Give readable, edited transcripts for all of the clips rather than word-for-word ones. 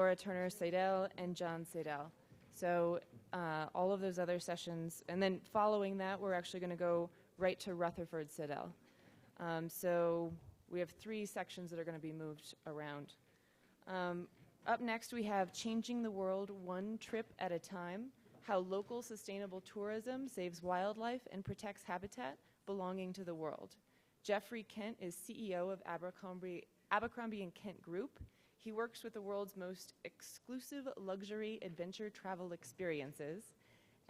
Laura Turner Seidel, and John Seidel. So all of those other sessions, and then following that, we're actually going to go right to Rutherford Seidel. So we have 3 sections that are going to be moved around. Up next, we have Changing the World One Trip at a Time, How Local Sustainable Tourism Saves Wildlife and Protects Habitat Belonging to the World. Jeffrey Kent is CEO of Abercrombie & Kent Group. He works with the world's most exclusive luxury adventure travel experiences.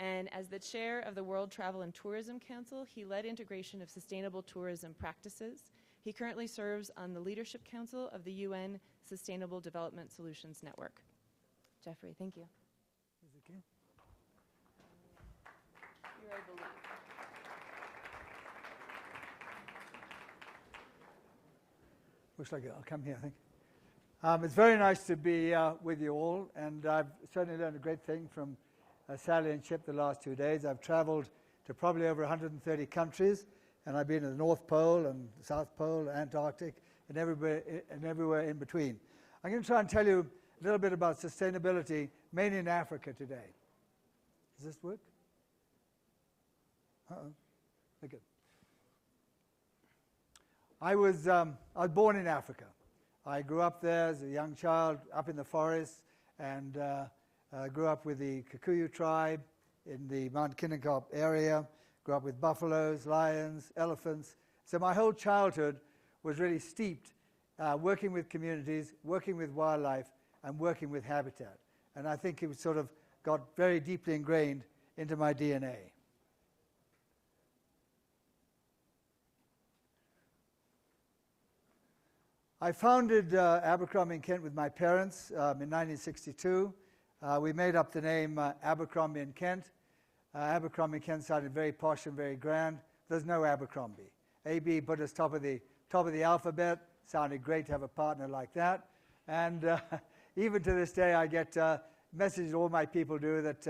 And as the chair of the World Travel and Tourism Council, he led integration of sustainable tourism practices. He currently serves on the Leadership Council of the UN Sustainable Development Solutions Network. Jeffrey, thank you. Is it okay? Here, I believe. Looks like I'll come here, I think. It's very nice to be with you all, and I've certainly learned a great thing from Sally and Chip the last 2 days. I've traveled to probably over 130 countries, and I've been to the North Pole and the South Pole, Antarctic, and everywhere in between. I'm going to try and tell you a little bit about sustainability, mainly in Africa today. Does this work? Uh-oh. Okay. I was born in Africa. I grew up there as a young child, up in the forest, and grew up with the Kikuyu tribe in the Mount Kinangop area, grew up with buffaloes, lions, elephants. So my whole childhood was really steeped working with communities, working with wildlife, and working with habitat. And I think it sort of got very deeply ingrained into my DNA. I founded Abercrombie & Kent with my parents in 1962. We made up the name Abercrombie & Kent. Abercrombie & Kent sounded very posh and very grand. There's no Abercrombie. AB put us top of the alphabet. Sounded great to have a partner like that. And even to this day, I get messages all my people do that,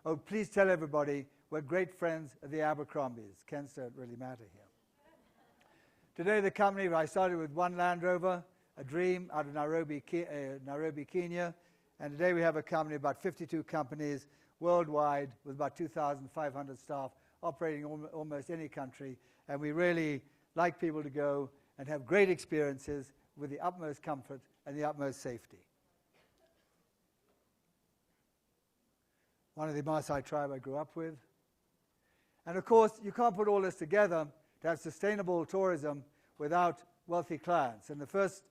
oh, please tell everybody we're great friends of the Abercrombies. Kents don't really matter here. Today, the company, I started with one Land Rover, a Dream, out of Nairobi, Kenya. And today we have a company, about 52 companies worldwide with about 2,500 staff operating almost any country. And we really like people to go and have great experiences with the utmost comfort and the utmost safety. One of the Maasai tribe I grew up with. And of course, you can't put all this together to have sustainable tourism without wealthy clients. And the first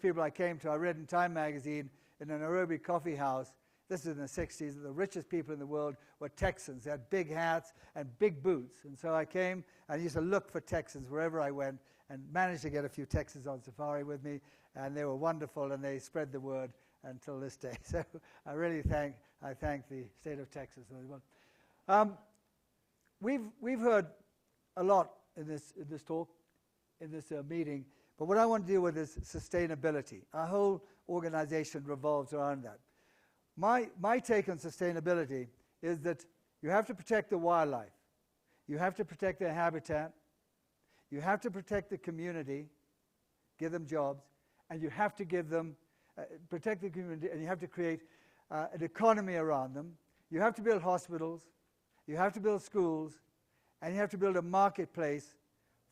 people I came to, I read in Time magazine in a Nairobi coffee house, this is in the 60s, that the richest people in the world were Texans. They had big hats and big boots. And so I came and used to look for Texans wherever I went and managed to get a few Texans on safari with me. And they were wonderful, and they spread the word until this day. So I really thank the state of Texas. We've heard a lot in this talk, in this meeting, but what I want to deal with is sustainability. Our whole organization revolves around that. My take on sustainability is that you have to protect the wildlife, you have to protect their habitat, you have to protect the community, give them jobs, and you have to give them, protect the community, and you have to create an economy around them. You have to build hospitals, you have to build schools, and you have to build a marketplace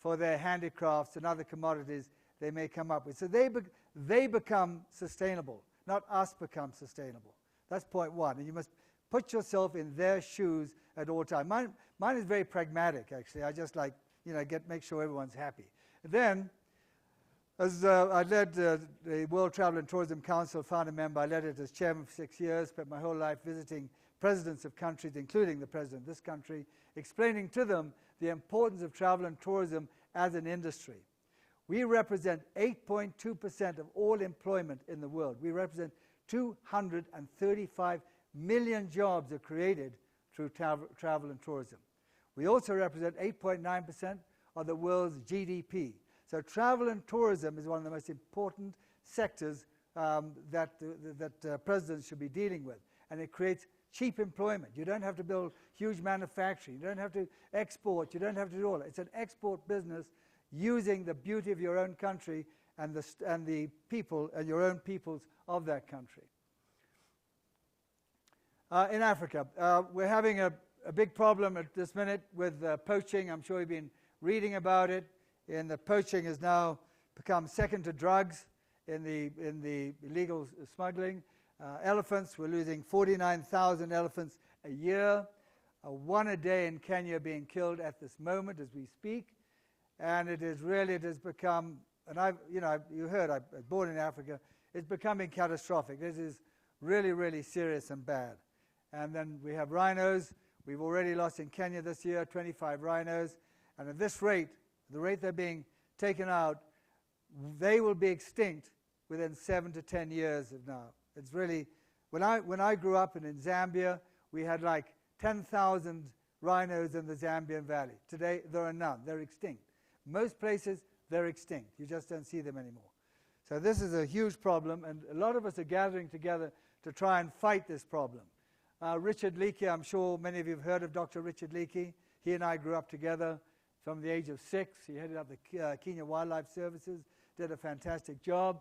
for their handicrafts and other commodities they may come up with. So they become sustainable, not us become sustainable. That's point one. And you must put yourself in their shoes at all times. Mine is very pragmatic, actually. I just like, make sure everyone's happy. And then, as I led the World Travel and Tourism Council, founder member, I led it as chairman for 6 years, spent my whole life visiting presidents of countries, including the president of this country, explaining to them the importance of travel and tourism as an industry. We represent 8.2% of all employment in the world. We represent 235 million jobs are created through travel and tourism. We also represent 8.9% of the world's GDP. So travel and tourism is one of the most important sectors that presidents should be dealing with. And it creates cheap employment. You don't have to build huge manufacturing. You don't have to export. You don't have to do all that. It's an export business using the beauty of your own country and the people and your own peoples of that country. In Africa, we're having a big problem at this minute with poaching. I'm sure you've been reading about it. And the poaching has now become second to drugs in the illegal smuggling. Elephants, we're losing 49,000 elephants a year. One a day in Kenya being killed at this moment as we speak. And it has become, and you heard, I was born in Africa, it's becoming catastrophic. This is really, really serious and bad. And then we have rhinos. We've already lost in Kenya this year 25 rhinos. And at this rate, the rate they're being taken out, they will be extinct within 7 to 10 years of now. It's really, when I grew up in Zambia, we had like 10,000 rhinos in the Zambian Valley. Today, there are none. They're extinct. Most places, they're extinct. You just don't see them anymore. So this is a huge problem, and a lot of us are gathering together to try and fight this problem. Richard Leakey, I'm sure many of you have heard of Dr. Richard Leakey. He and I grew up together from the age of 6. He headed up the Kenya Wildlife Services, did a fantastic job.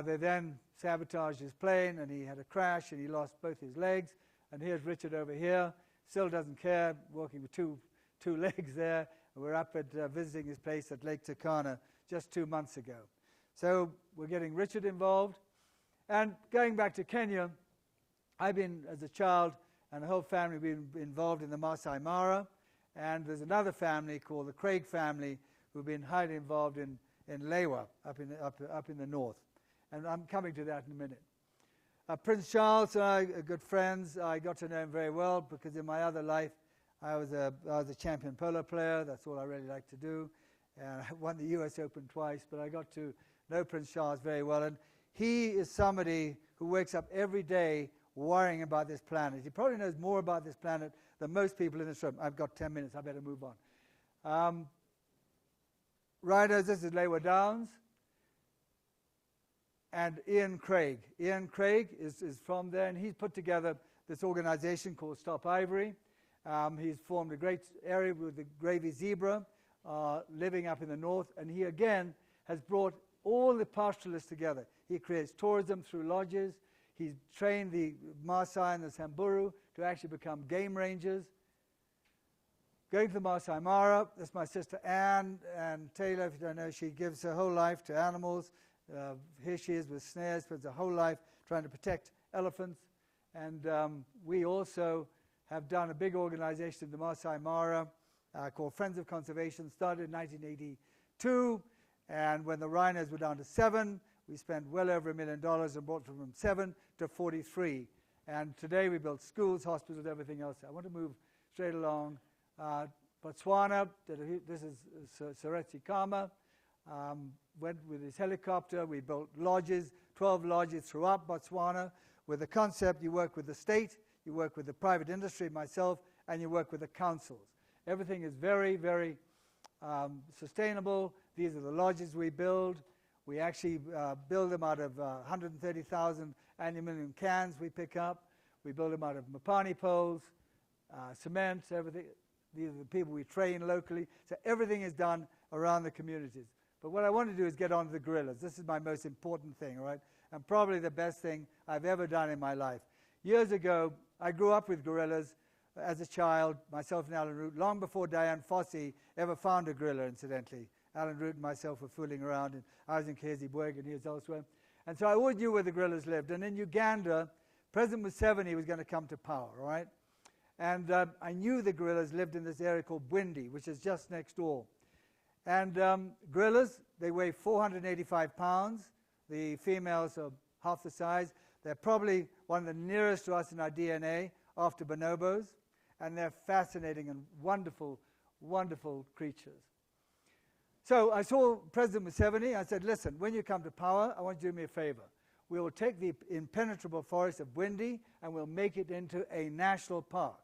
They then sabotaged his plane, and he had a crash, and he lost both his legs. And here's Richard over here, still doesn't care, walking with two legs there. And we're up at visiting his place at Lake Turkana just 2 months ago. So we're getting Richard involved. And going back to Kenya, I've been, as a child, and the whole family, been involved in the Masai Mara. And there's another family called the Craig family who've been highly involved in Lewa, up in the north. And I'm coming to that in a minute. Prince Charles and I are good friends. I got to know him very well because in my other life, I was a champion polo player. That's all I really like to do. And I won the US Open twice, but I got to know Prince Charles very well. And he is somebody who wakes up every day worrying about this planet. He probably knows more about this planet than most people in this room. I've got 10 minutes. I better move on. Rhinos, this is Lewa Downs. And Ian Craig. Ian Craig is from there, and he's put together this organization called Stop Ivory. He's formed a great area with the Gravy zebra living up in the north, and he again has brought all the pastoralists together. He creates tourism through lodges. He's trained the Maasai and the Samburu to actually become game rangers. Going to the Masai Mara, that's my sister Anne, and Taylor, if you don't know, she gives her whole life to animals. Here she is with snares, spends her whole life trying to protect elephants. And we also have done a big organization in the Masai Mara called Friends of Conservation, started in 1982. And when the rhinos were down to 7, we spent well over $1 million and brought them from 7 to 43. And today we built schools, hospitals, everything else. I want to move straight along. Botswana, this is Seretse Khama. Went with his helicopter. We built lodges, 12 lodges throughout Botswana. With the concept, you work with the state, you work with the private industry, myself, and you work with the councils. Everything is very, very sustainable. These are the lodges we build. We actually build them out of 130,000 aluminum cans we pick up. We build them out of Mapani poles, cement, everything. These are the people we train locally. So everything is done around the communities. But what I want to do is get on to the gorillas. This is my most important thing, all right? And probably the best thing I've ever done in my life. Years ago, I grew up with gorillas as a child, myself and Alan Root, long before Diane Fossey ever found a gorilla, incidentally. Alan Root and myself were fooling around, and I was in Keziburg and he was elsewhere. And so I always knew where the gorillas lived. And in Uganda, President Museveni was going to come to power, all right? And I knew the gorillas lived in this area called Bwindi, which is just next door. And gorillas, they weigh 485 pounds. The females are half the size. They're probably one of the nearest to us in our DNA after bonobos. And they're fascinating and wonderful, wonderful creatures. So I saw President Museveni. I said, listen, when you come to power, I want you to do me a favor. We will take the impenetrable forest of Bwindi and we'll make it into a national park.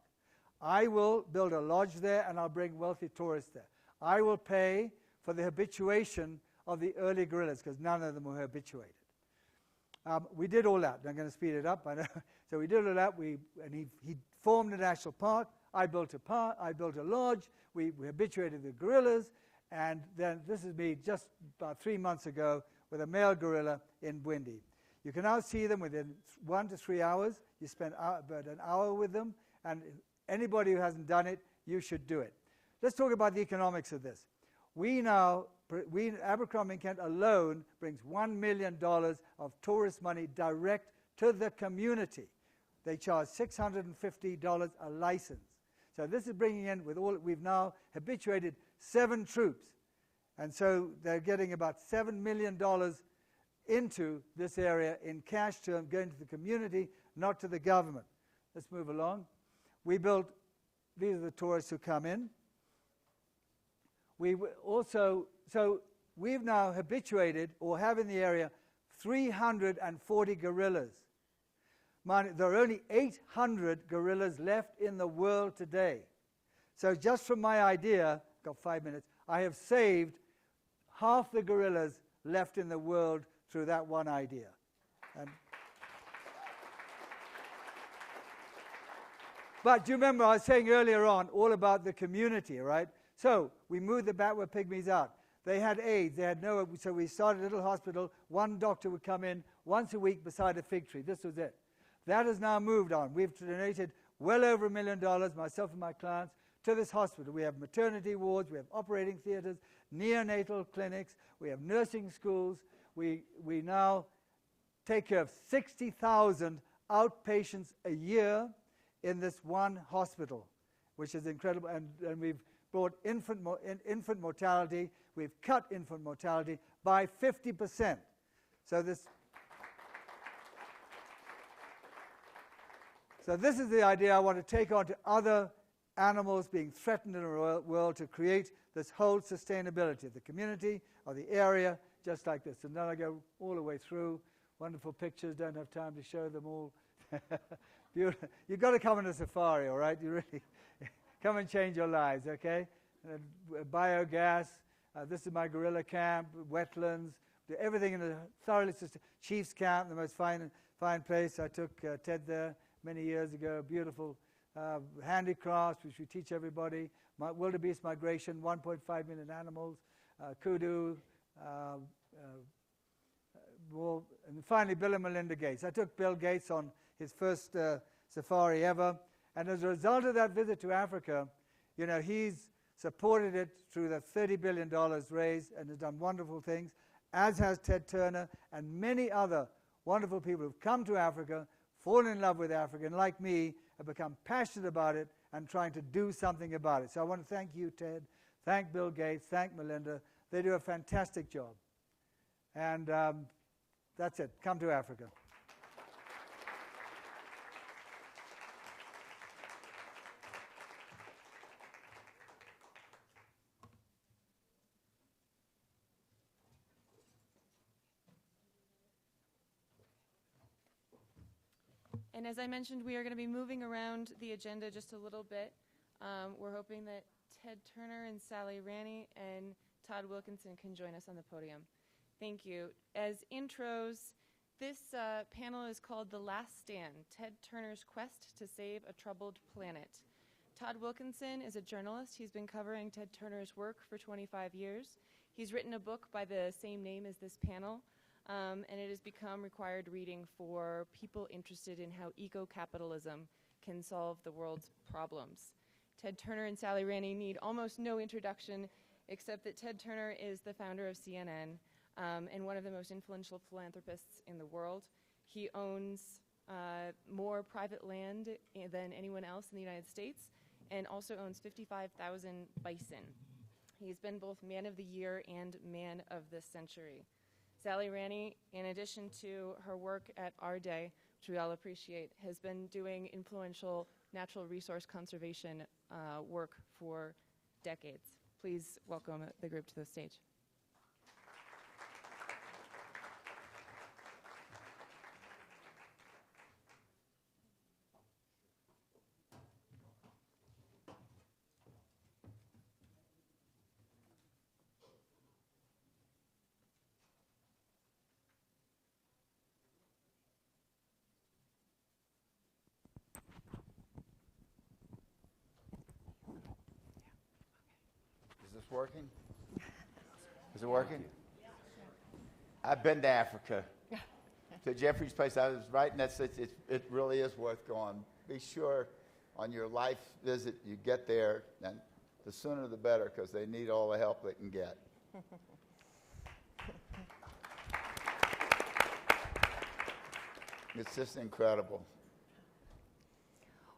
I will build a lodge there and I'll bring wealthy tourists there. I will pay for the habituation of the early gorillas because none of them were habituated. We did all that. I'm going to speed it up. I know. So we did all that. He formed a national park. I built a park. I built a lodge. We habituated the gorillas. And then this is me just about 3 months ago. with a male gorilla in Bwindi. You can now see them within 1 to 3 hours. You spend about an hour with them, and anybody who hasn't done it, you should do it. Let's talk about the economics of this. Abercrombie & Kent alone brings $1 million of tourist money direct to the community. They charge $650 a license. So this is bringing in, with all, we've now habituated 7 troops. And so they're getting about $7 million into this area in cash terms, going to the community, not to the government. Let's move along. We built, these are the tourists who come in. So we've now habituated, or have in the area, 340 gorillas. There are only 800 gorillas left in the world today. So just from my idea, I've got 5 minutes, I have saved half the gorillas left in the world through that one idea. But do you remember I was saying earlier on all about the community, right? So we moved the Batwa pygmies out. They had AIDS. They had so we started a little hospital. One doctor would come in once a week beside a fig tree. This was it. That has now moved on. We've donated well over $1 million, myself and my clients, to this hospital. We have maternity wards. We have operating theaters, neonatal clinics. We have nursing schools. We now take care of 60,000 outpatients a year in this one hospital, which is incredible. And we've brought infant mortality. We've cut infant mortality by 50%. So this is the idea I want to take on to other animals being threatened in the world, to create this whole sustainability of the community, of the area, just like this. And then I go all the way through. Wonderful pictures, don't have time to show them all. Beautiful. You've got to come on a safari, all right? You really come and change your lives, okay? Biogas. This is my gorilla camp, wetlands, everything in a thoroughly Chief's Camp, the most fine place. I took Ted there many years ago. Beautiful handicrafts, which we teach everybody. Wildebeest migration, 1.5 million animals. Kudu. And finally, Bill and Melinda Gates. I took Bill Gates on his first safari ever. And as a result of that visit to Africa, you know, he's supported it through the $30 billion raised and has done wonderful things, as has Ted Turner and many other wonderful people who've come to Africa, fallen in love with Africa, and like me, have become passionate about it and trying to do something about it. So I want to thank you, Ted, thank Bill Gates, thank Melinda. They do a fantastic job. And that's it. Come to Africa. And as I mentioned, we are going to be moving around the agenda just a little bit. We're hoping that Ted Turner and Sally Ranney and Todd Wilkinson can join us on the podium. Thank you. As intros, this panel is called The Last Stand, Ted Turner's Quest to Save a Troubled Planet. Todd Wilkinson is a journalist. He's been covering Ted Turner's work for 25 years. He's written a book by the same name as this panel. And it has become required reading for people interested in how eco-capitalism can solve the world's problems. Ted Turner and Sally Ranney need almost no introduction, except that Ted Turner is the founder of CNN and one of the most influential philanthropists in the world. He owns more private land than anyone else in the United States and also owns 55,000 bison. He's been both Man of the Year and Man of the Century. Sally Ranney, in addition to her work at Our Day, which we all appreciate, has been doing influential natural resource conservation work for decades. Please welcome the group to the stage. Is this working? Is it working? I've been to Africa. To Jeffrey's place, I was right, and it really is worth going. Be sure on your life visit you get there, and the sooner the better, because they need all the help they can get. It's just incredible.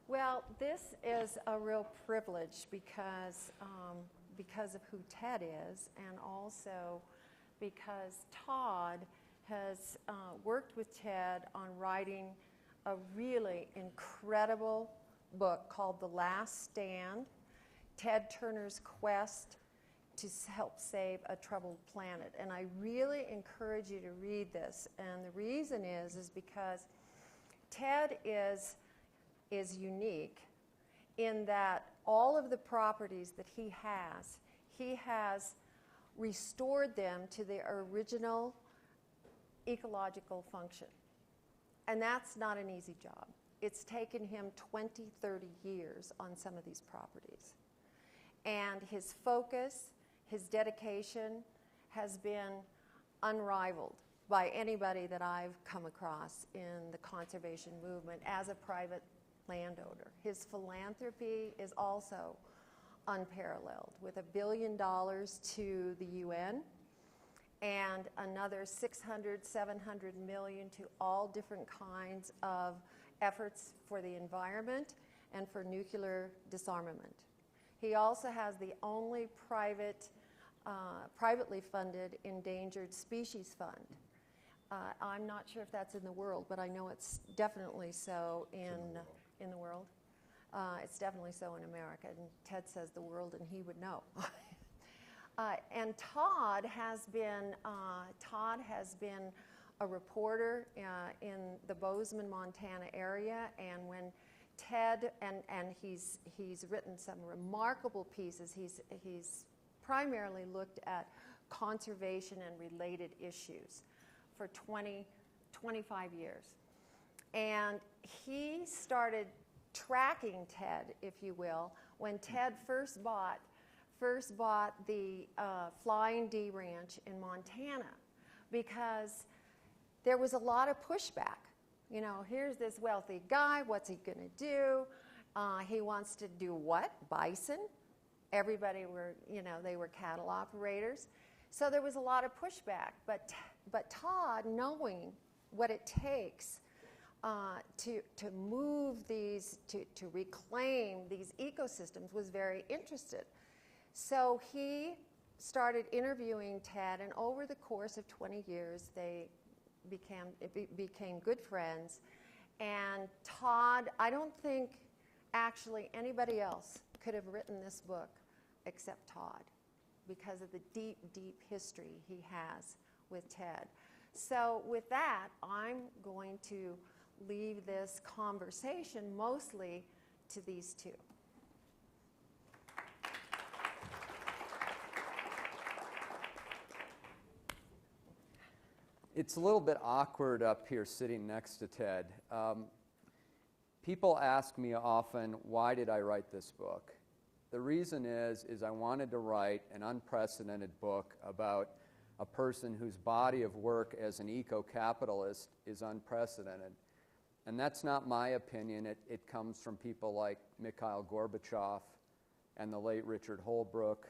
Well, this is a real privilege because of who Ted is, and also because Todd has worked with Ted on writing a really incredible book called The Last Stand, Ted Turner's Quest to Help Save a Troubled Planet. And I really encourage you to read this. And the reason is because Ted is unique in that all of the properties that he has restored them to their original ecological function. And that's not an easy job. It's taken him 20, 30 years on some of these properties. And his focus, his dedication has been unrivaled by anybody that I've come across in the conservation movement as a private landowner. His philanthropy is also unparalleled, with $1 billion to the UN and another 600, 700 million to all different kinds of efforts for the environment and for nuclear disarmament. He also has the only privately funded endangered species fund. I'm not sure if that's in the world, but I know it's definitely so in the world. It's definitely so in America, and Ted says the world, and he would know. And Todd has been a reporter in the Bozeman, Montana area, and when Ted and he's written some remarkable pieces. He's primarily looked at conservation and related issues for 25 years, and he started tracking Ted, if you will, when Ted first bought the Flying D Ranch in Montana, because there was a lot of pushback. You know, here's this wealthy guy, what's he going to do? He wants to do what? Bison? Everybody were, they were cattle operators. So there was a lot of pushback. But Todd, knowing what it takes to move these, to reclaim these ecosystems, was very interested. So he started interviewing Ted, and over the course of 20 years, they became good friends. And Todd, I don't think actually anybody else could have written this book except Todd, because of the deep, deep history he has with Ted. So with that, I'm going to leave this conversation mostly to these two. It's a little bit awkward up here sitting next to Ted. People ask me often, why did I write this book? The reason is I wanted to write an unprecedented book about a person whose body of work as an eco-capitalist is unprecedented. And that's not my opinion. It comes from people like Mikhail Gorbachev and the late Richard Holbrooke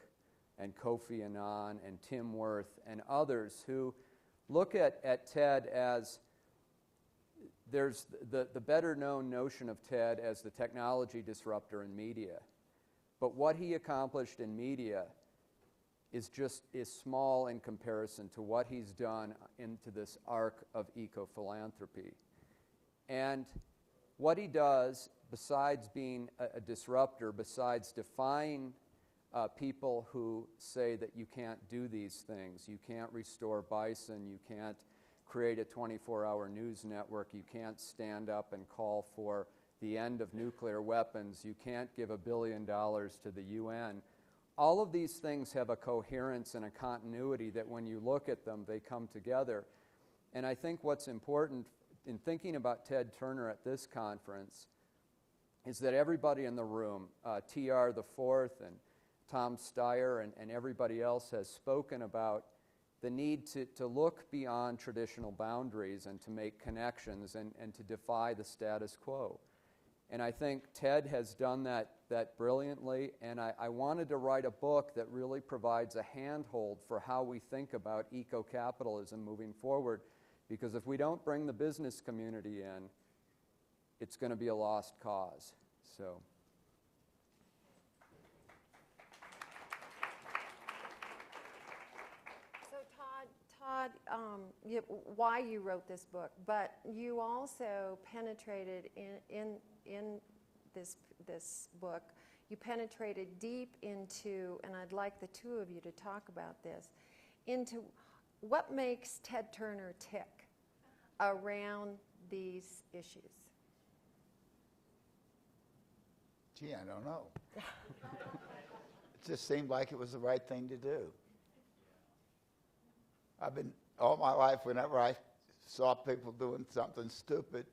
and Kofi Annan and Tim Wirth and others who look at Ted as, there's the better known notion of Ted as the technology disruptor in media. But what he accomplished in media is small in comparison to what he's done into this arc of eco-philanthropy. And what he does, besides being a disruptor, besides defying people who say that you can't do these things, you can't restore bison, you can't create a 24-hour news network, you can't stand up and call for the end of nuclear weapons, you can't give $1 billion to the UN. All of these things have a coherence and a continuity that when you look at them, they come together. And I think what's important in thinking about Ted Turner at this conference is that everybody in the room, TR the Fourth and Tom Steyer and everybody else has spoken about the need to look beyond traditional boundaries and to make connections and to defy the status quo. And I think Ted has done that brilliantly, and I wanted to write a book that really provides a handhold for how we think about eco-capitalism moving forward, because if we don't bring the business community in, it's going to be a lost cause. So. Todd, why you wrote this book, but you also penetrated in this book, you penetrated deep into, and I'd like the two of you to talk about this, into what makes Ted Turner tick around these issues. Gee, I don't know. It just seemed like it was the right thing to do. I've been, all my life, whenever I saw people doing something stupid,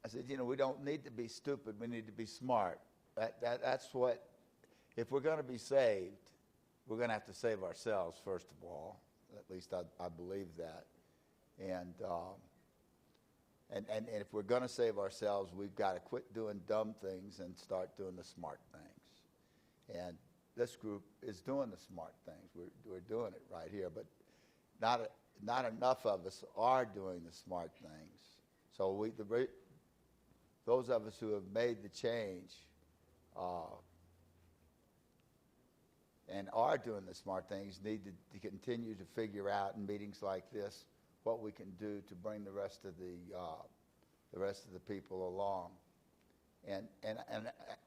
I said, we don't need to be stupid, we need to be smart. That's what, if we're going to be saved, we're going to have to save ourselves, first of all. At least I believe that. And if we're going to save ourselves, we've got to quit doing dumb things and start doing the smart things. And this group is doing the smart things. We're doing it right here. But not enough of us are doing the smart things. So those of us who have made the change and are doing the smart things need to continue to figure out in meetings like this what we can do to bring the rest of the people along. And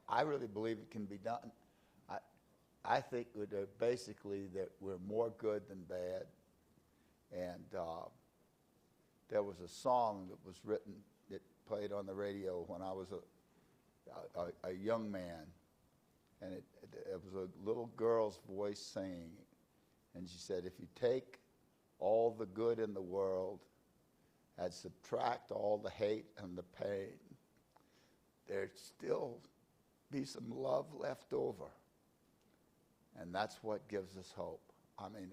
I really believe it can be done. I think basically that we're more good than bad. And there was a song that was written that played on the radio when I was a young man, and it was a little girl's voice singing, and she said, if you take all the good in the world and subtract all the hate and the pain, there'd still be some love left over. And that's what gives us hope. I mean,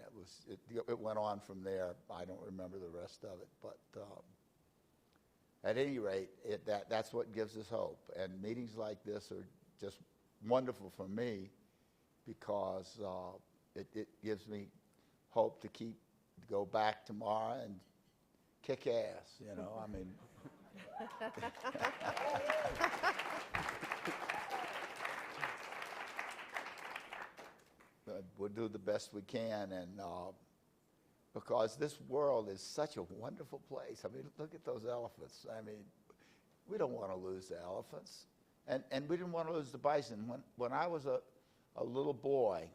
it went on from there. I don't remember the rest of it, but at any rate, that's what gives us hope. And meetings like this are just wonderful for me because it gives me hope to go back tomorrow and kick ass. I mean. We'll do the best we can, and because this world is such a wonderful place. I mean, look at those elephants. I mean, we don't want to lose the elephants, and we didn't want to lose the bison. When I was a little boy,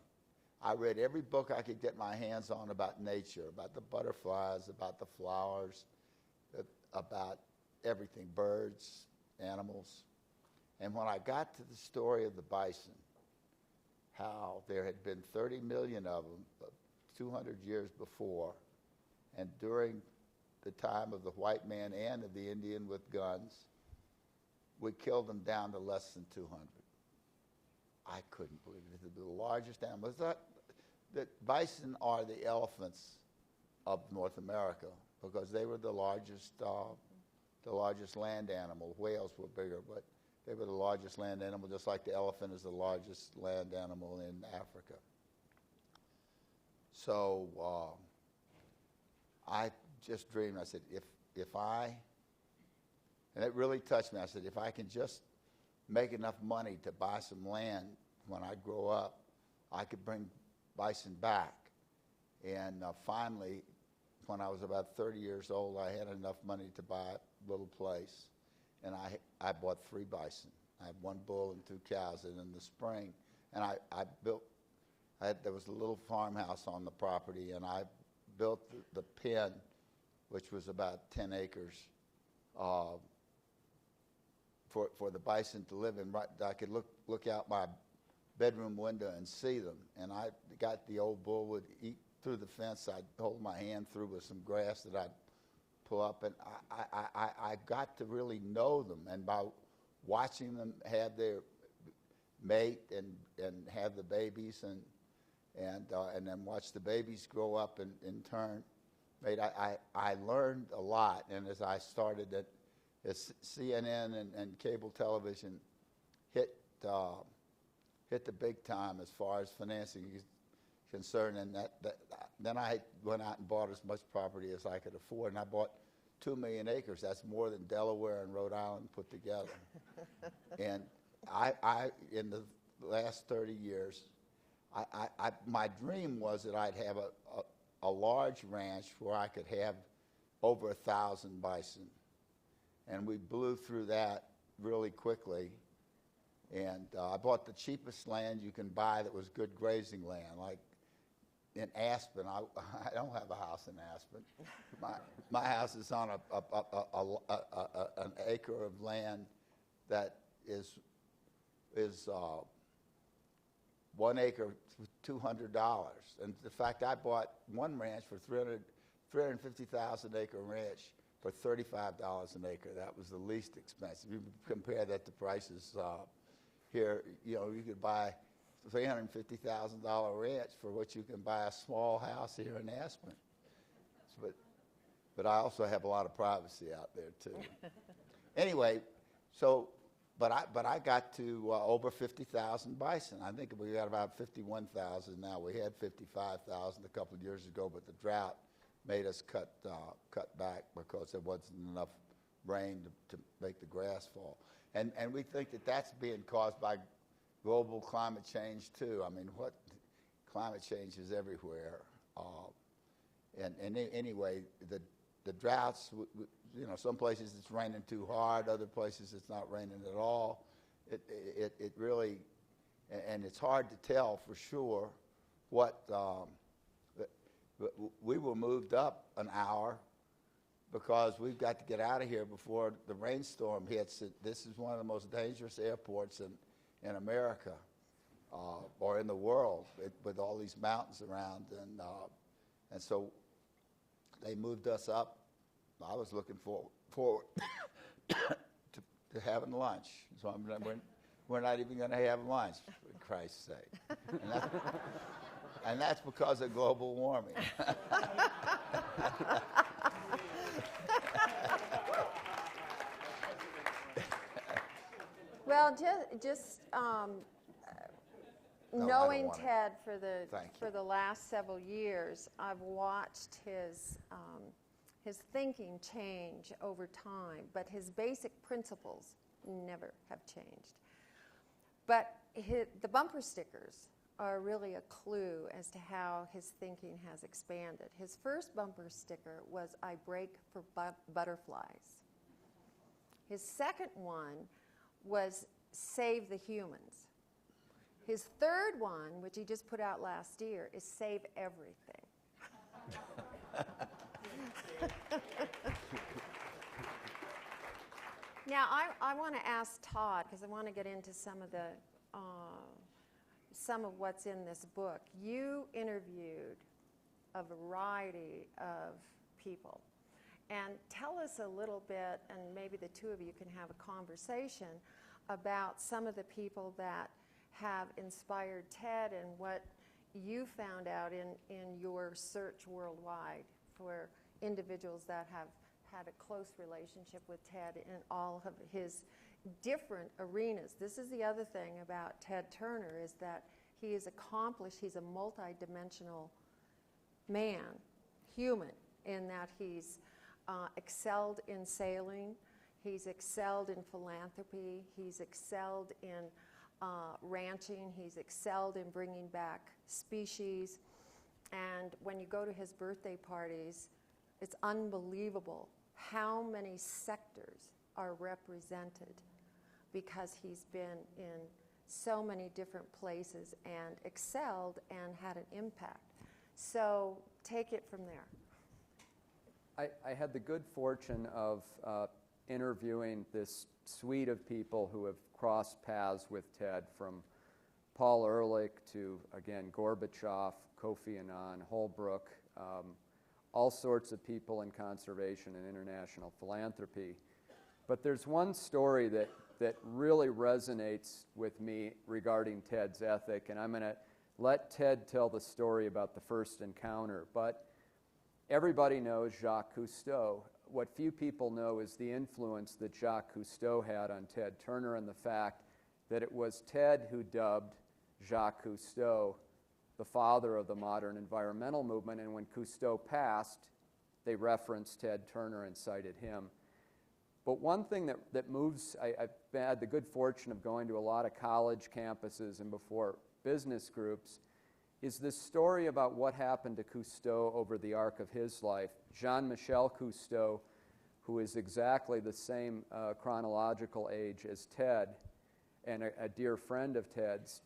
I read every book I could get my hands on about nature, about the butterflies, about the flowers, about everything, birds, animals. And when I got to the story of the bison, how there had been 30 million of them 200 years before, and during the time of the white man and of the Indian with guns, we killed them down to less than 200. I couldn't believe it. The largest animals. That bison are the elephants of North America because they were the largest land animal. Whales were bigger, but they were the largest land animal, just like the elephant is the largest land animal in Africa. So I just dreamed. I said, and it really touched me. I said, if I can just make enough money to buy some land when I grow up, I could bring bison back. And finally, when I was about 30 years old, I had enough money to buy a little place. And I bought 3 bison. I had 1 bull and 2 cows. And in the spring, and there was a little farmhouse on the property, and I built the pen, which was about 10 acres, for the bison to live in. Right, I could look out my bedroom window and see them. And I got the old bull would eat through the fence. I'd hold my hand through with some grass that I'd pull up, and I got to really know them. And by watching them have their mate and have the babies, and then watch the babies grow up in turn. I learned a lot, and as I started it, as CNN and cable television hit the big time as far as financing is concerned, and then I went out and bought as much property as I could afford, and I bought 2 million acres. That's more than Delaware and Rhode Island put together. And I in the last 30 years, my dream was that I'd have a large ranch where I could have over 1,000 bison. And we blew through that really quickly. And I bought the cheapest land you can buy that was good grazing land, like in Aspen. I don't have a house in Aspen. My house is on an acre of land that is 1 acre for $200. And the fact I bought one ranch for $350,000 acre ranch for $35 an acre. That was the least expensive. You compare that to prices here, you know, you could buy $350,000 ranch for what you can buy a small house here in Aspen. But I also have a lot of privacy out there too. Anyway, so but I got to over 50,000 bison. I think we got about 51,000 now. We had 55,000 a couple of years ago, but the drought made us cut back because there wasn't enough rain to make the grass fall. And we think that that's being caused by global climate change too. I mean, climate change is everywhere. Anyway, the droughts, you know, some places it's raining too hard, other places it's not raining at all. It really, and it's hard to tell for sure what. We were moved up an hour because we've got to get out of here before the rainstorm hits. This is one of the most dangerous airports in America or in the world with all these mountains around. And so they moved us up. I was looking forward to having lunch. So we're not even going to have lunch, for Christ's sake. And that's because of global warming. Well, just knowing want it. Ted Thank for you. the last several years, I've watched his thinking change over time, but his basic principles never have changed. But the bumper stickers are really a clue as to how his thinking has expanded. His first bumper sticker was "I break for butterflies." His second one was "Save the humans." His third one, which he just put out last year, is "Save everything." Now, I want to ask Todd, because I want to get into some of what's in this book. You interviewed a variety of people. And tell us a little bit, and maybe the two of you can have a conversation about some of the people that have inspired Ted and what you found out in your search worldwide for individuals that have had a close relationship with Ted in all of his different arenas. This is the other thing about Ted Turner, is that he is accomplished. He's a multidimensional man, human, in that he's excelled in sailing, he's excelled in philanthropy, he's excelled in ranching, he's excelled in bringing back species. And when you go to his birthday parties, it's unbelievable how many sectors are represented, because he's been in so many different places and excelled and had an impact. So take it from there. I had the good fortune of interviewing this suite of people who have crossed paths with Ted, from Paul Ehrlich to, again, Gorbachev, Kofi Annan, Holbrooke, all sorts of people in conservation and international philanthropy. But there's one story that really resonates with me regarding Ted's ethic, and I'm going to let Ted tell the story about the first encounter. But everybody knows Jacques Cousteau. What few people know is the influence that Jacques Cousteau had on Ted Turner, and the fact that it was Ted who dubbed Jacques Cousteau the father of the modern environmental movement. And when Cousteau passed, they referenced Ted Turner and cited him. But one thing that moves, I've had the good fortune of going to a lot of college campuses and before business groups, is this story about what happened to Cousteau over the arc of his life. Jean-Michel Cousteau, who is exactly the same chronological age as Ted, and a dear friend of Ted's,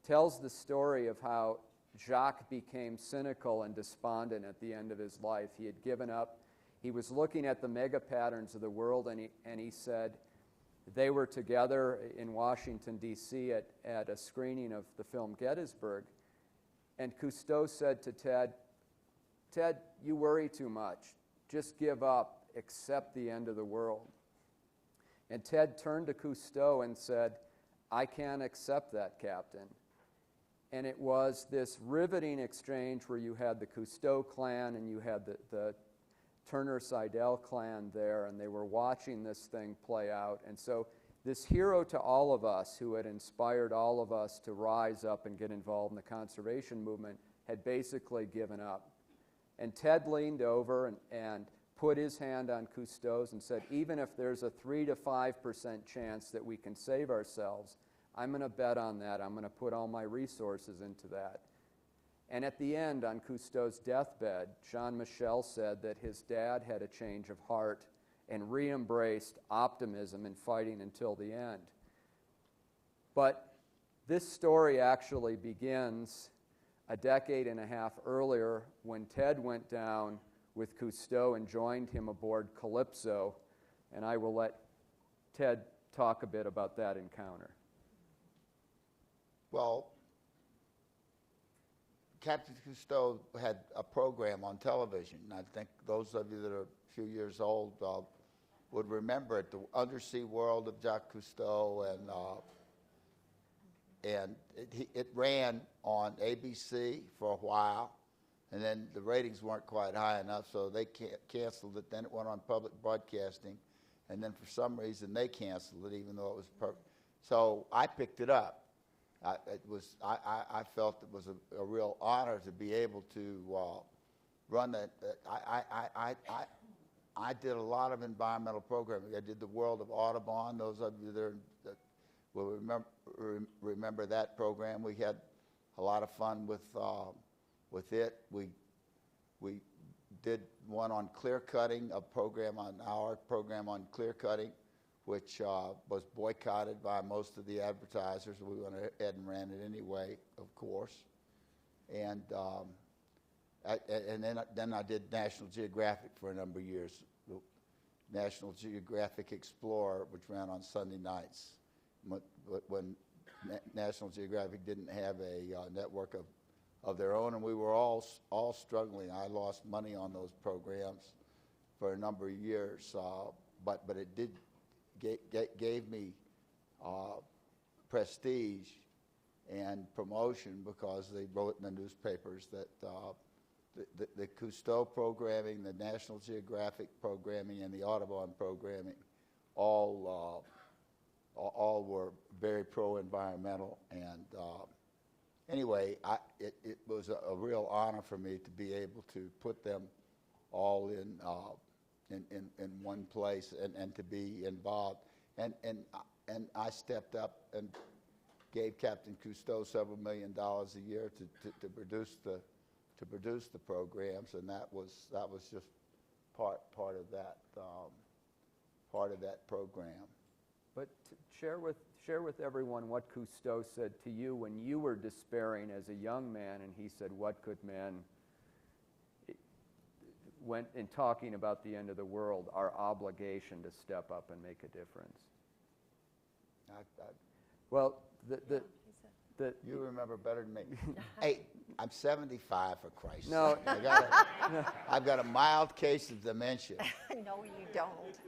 tells the story of how Jacques became cynical and despondent at the end of his life. He had given up. He was looking at the mega patterns of the world, and he said they were together in Washington, D.C. at a screening of the film Gettysburg. And Cousteau said to Ted, "Ted, you worry too much. Just give up. Accept the end of the world." And Ted turned to Cousteau and said, "I can't accept that, Captain." And it was this riveting exchange where you had the Cousteau clan and you had the Turner-Seidel clan there, and they were watching this thing play out. And so this hero to all of us, who had inspired all of us to rise up and get involved in the conservation movement, had basically given up. And Ted leaned over and put his hand on Cousteau's and said, "Even if there's a 3 to 5% chance that we can save ourselves, I'm going to bet on that. I'm going to put all my resources into that." And at the end, on Cousteau's deathbed, Jean-Michel said that his dad had a change of heart and re-embraced optimism in fighting until the end. But this story actually begins a decade and a half earlier, when Ted went down with Cousteau and joined him aboard Calypso. And I will let Ted talk a bit about that encounter. Well, Captain Cousteau had a program on television, and I think those of you that are a few years old would remember it, the Undersea World of Jacques Cousteau, and it ran on ABC for a while, and then the ratings weren't quite high enough, so they canceled it. Then it went on public broadcasting, and then for some reason they canceled it, even though it was perfect. So I picked it up. I felt it was a real honor to be able to run that. I did a lot of environmental programming. I did the World of Audubon. Those of you that will remember that program. We had a lot of fun with it. We did one on clear cutting, our program on clear cutting, which was boycotted by most of the advertisers. We went ahead and ran it anyway, of course. And then I did National Geographic for a number of years. National Geographic Explorer, which ran on Sunday nights, when National Geographic didn't have a network of their own, and we were all struggling. I lost money on those programs for a number of years, but it did gave me prestige and promotion, because they wrote in the newspapers that the Cousteau programming, the National Geographic programming, and the Audubon programming all were very pro-environmental. And anyway, it was a real honor for me to be able to put them all in one place and to be involved. And I stepped up and gave Captain Cousteau several $1 million a year to produce the programs, and that was just part of that program. But share with everyone what Cousteau said to you when you were despairing as a young man, and he said, "What good man?" When in talking about the end of the world, our obligation to step up and make a difference. Well, you remember better than me. Hey, I'm 75, for Christ's sake. No, I've got a mild case of dementia. No, you don't.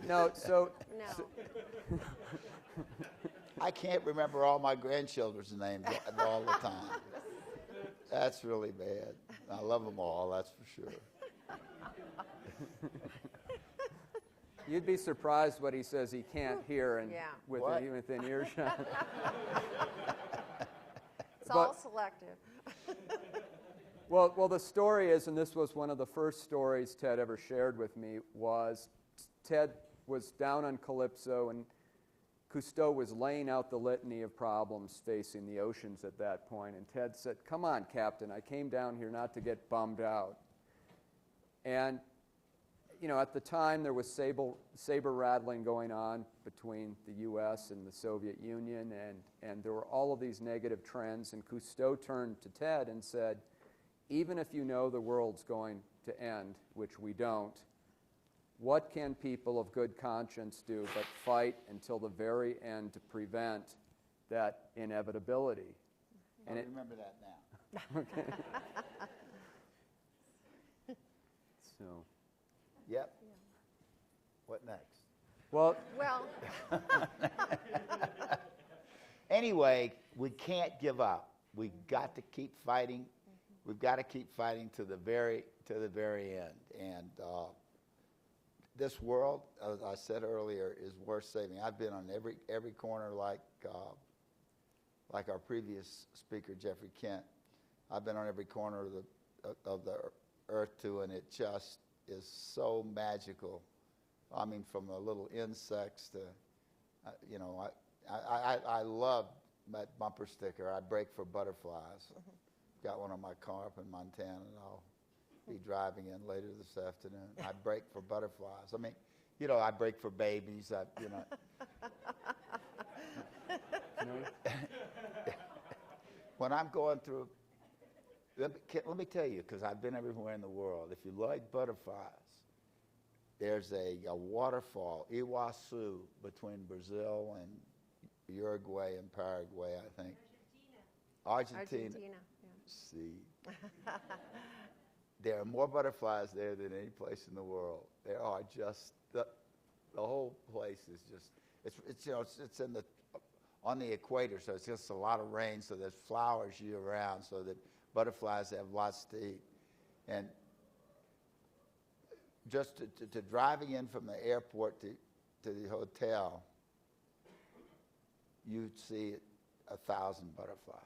no. So No. I can't remember all my grandchildren's names all the time. That's really bad. I love them all, that's for sure. You'd be surprised what he says he can't hear and Yeah. What? even within earshot. It's all selective. Well, the story is, and this was one of the first stories Ted ever shared with me, was Ted was down on Calypso, and Cousteau was laying out the litany of problems facing the oceans at that point, and Ted said, "Come on, Captain, I came down here not to get bummed out." And, you know, at the time there was saber rattling going on between the U.S. and the Soviet Union, and there were all of these negative trends, and Cousteau turned to Ted and said, "Even if you know the world's going to end, which we don't, what can people of good conscience do but fight until the very end to prevent that inevitability?" I remember that now. So, Yep. What next? well, Well, Anyway, we can't give up. We've got to keep fighting. We've got to keep fighting to the very end. And this world, as I said earlier, is worth saving. I've been on every corner, like our previous speaker, Jeffrey Kent. I've been on every corner of the earth too, and it just is so magical. I mean, from the little insects to, you know, I love that bumper sticker. I brake for butterflies. Got one on my car up in Montana, and I'll be driving in later this afternoon. I brake for butterflies. I mean, you know, I brake for babies. When I'm going through, let me tell you, because I've been everywhere in the world. If you like butterflies, there's a waterfall, Iguazu, between Brazil and Uruguay and Paraguay, I think. Argentina. yeah. See. There are more butterflies there than any place in the world. There are just the whole place is just it's you know it's in the on the equator, so it's just a lot of rain, so there's flowers year round, so that butterflies have lots to eat. And just to driving in from the airport to the hotel, you'd see 1,000 butterflies.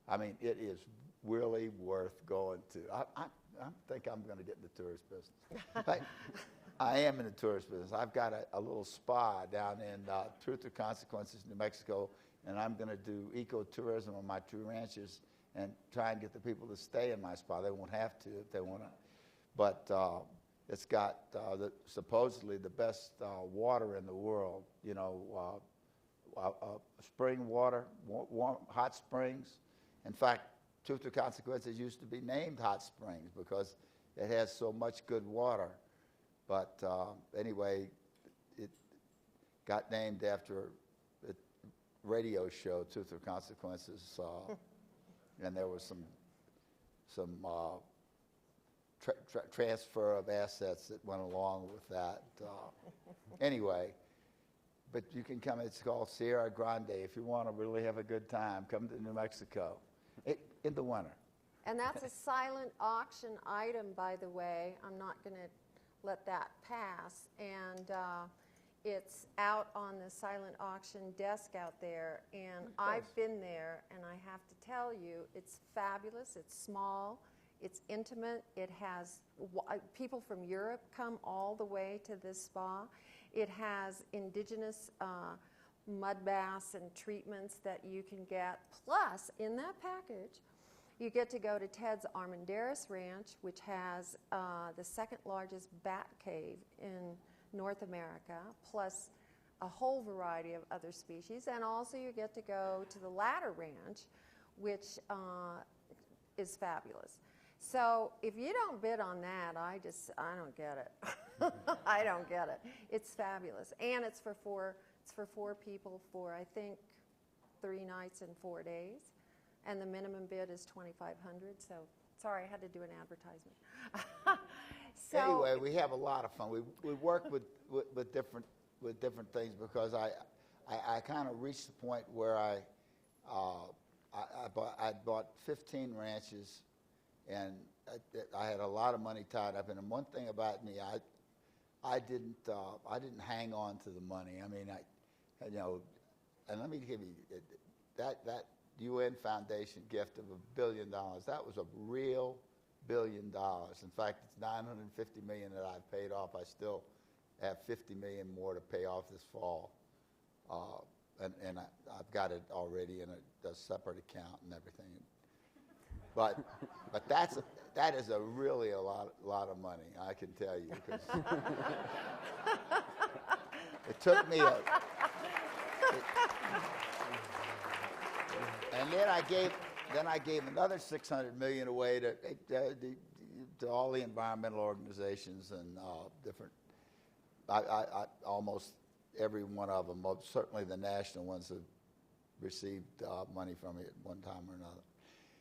I mean, it is really worth going to. I think I'm going to get in the tourist business. In fact, I am in the tourist business. I've got a little spa down in Truth or Consequences, New Mexico, and I'm going to do ecotourism on my two ranches and try and get the people to stay in my spa. They won't have to if they want to. But it's got supposedly the best water in the world, you know, spring water, warm, hot springs. In fact, Truth or Consequences used to be named Hot Springs because it has so much good water. But anyway, it got named after a radio show, Truth or Consequences, and there was some transfer of assets that went along with that. Anyway, but you can come. It's called Sierra Grande. If you want to really have a good time, come to New Mexico in the winter. And that's a silent auction item, by the way. I'm not going to let that pass. And it's out on the silent auction desk out there. And I've been there, and I have to tell you, it's fabulous. It's small. It's intimate. It has people from Europe come all the way to this spa. It has indigenous mud baths and treatments that you can get. Plus, in that package, you get to go to Ted's Armendariz Ranch, which has the second largest bat cave in North America, plus a whole variety of other species. And also you get to go to the Ladder Ranch, which is fabulous. So if you don't bid on that, I don't get it. I don't get it. It's fabulous. And it's for four people for, I think, 3 nights and 4 days. And the minimum bid is $2,500. So, sorry, I had to do an advertisement. So, anyway, we have a lot of fun. We work with different things because I kind of reached the point where I bought 15 ranches, and I had a lot of money tied up. And one thing about me, I didn't hang on to the money. I mean, and let me give you that UN Foundation gift of $1 billion. That was a real $1 billion. In fact, it's $950 million that I've paid off. I still have $50 million more to pay off this fall. And I've got it already in a separate account and everything. But that is really a lot of money, I can tell you. 'Cause it took me and then I gave another $600 million away to all the environmental organizations and different. I almost every one of them, certainly the national ones, have received money from me at one time or another.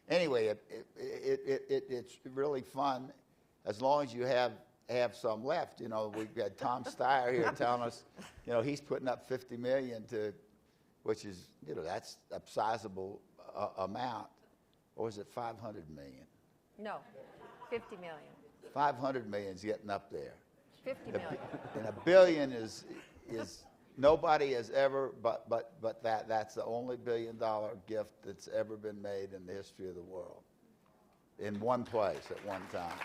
Anyway, it's really fun as long as you have some left. You know, we've got Tom Steyer here telling us, you know, he's putting up $50 million which is, you know, that's a sizable amount. Or is it $500 million? No, 50 million. 500 million is getting up there. 50 million. And $1 billion is nobody has ever, but that's the only $1 billion gift that's ever been made in the history of the world, in one place at one time.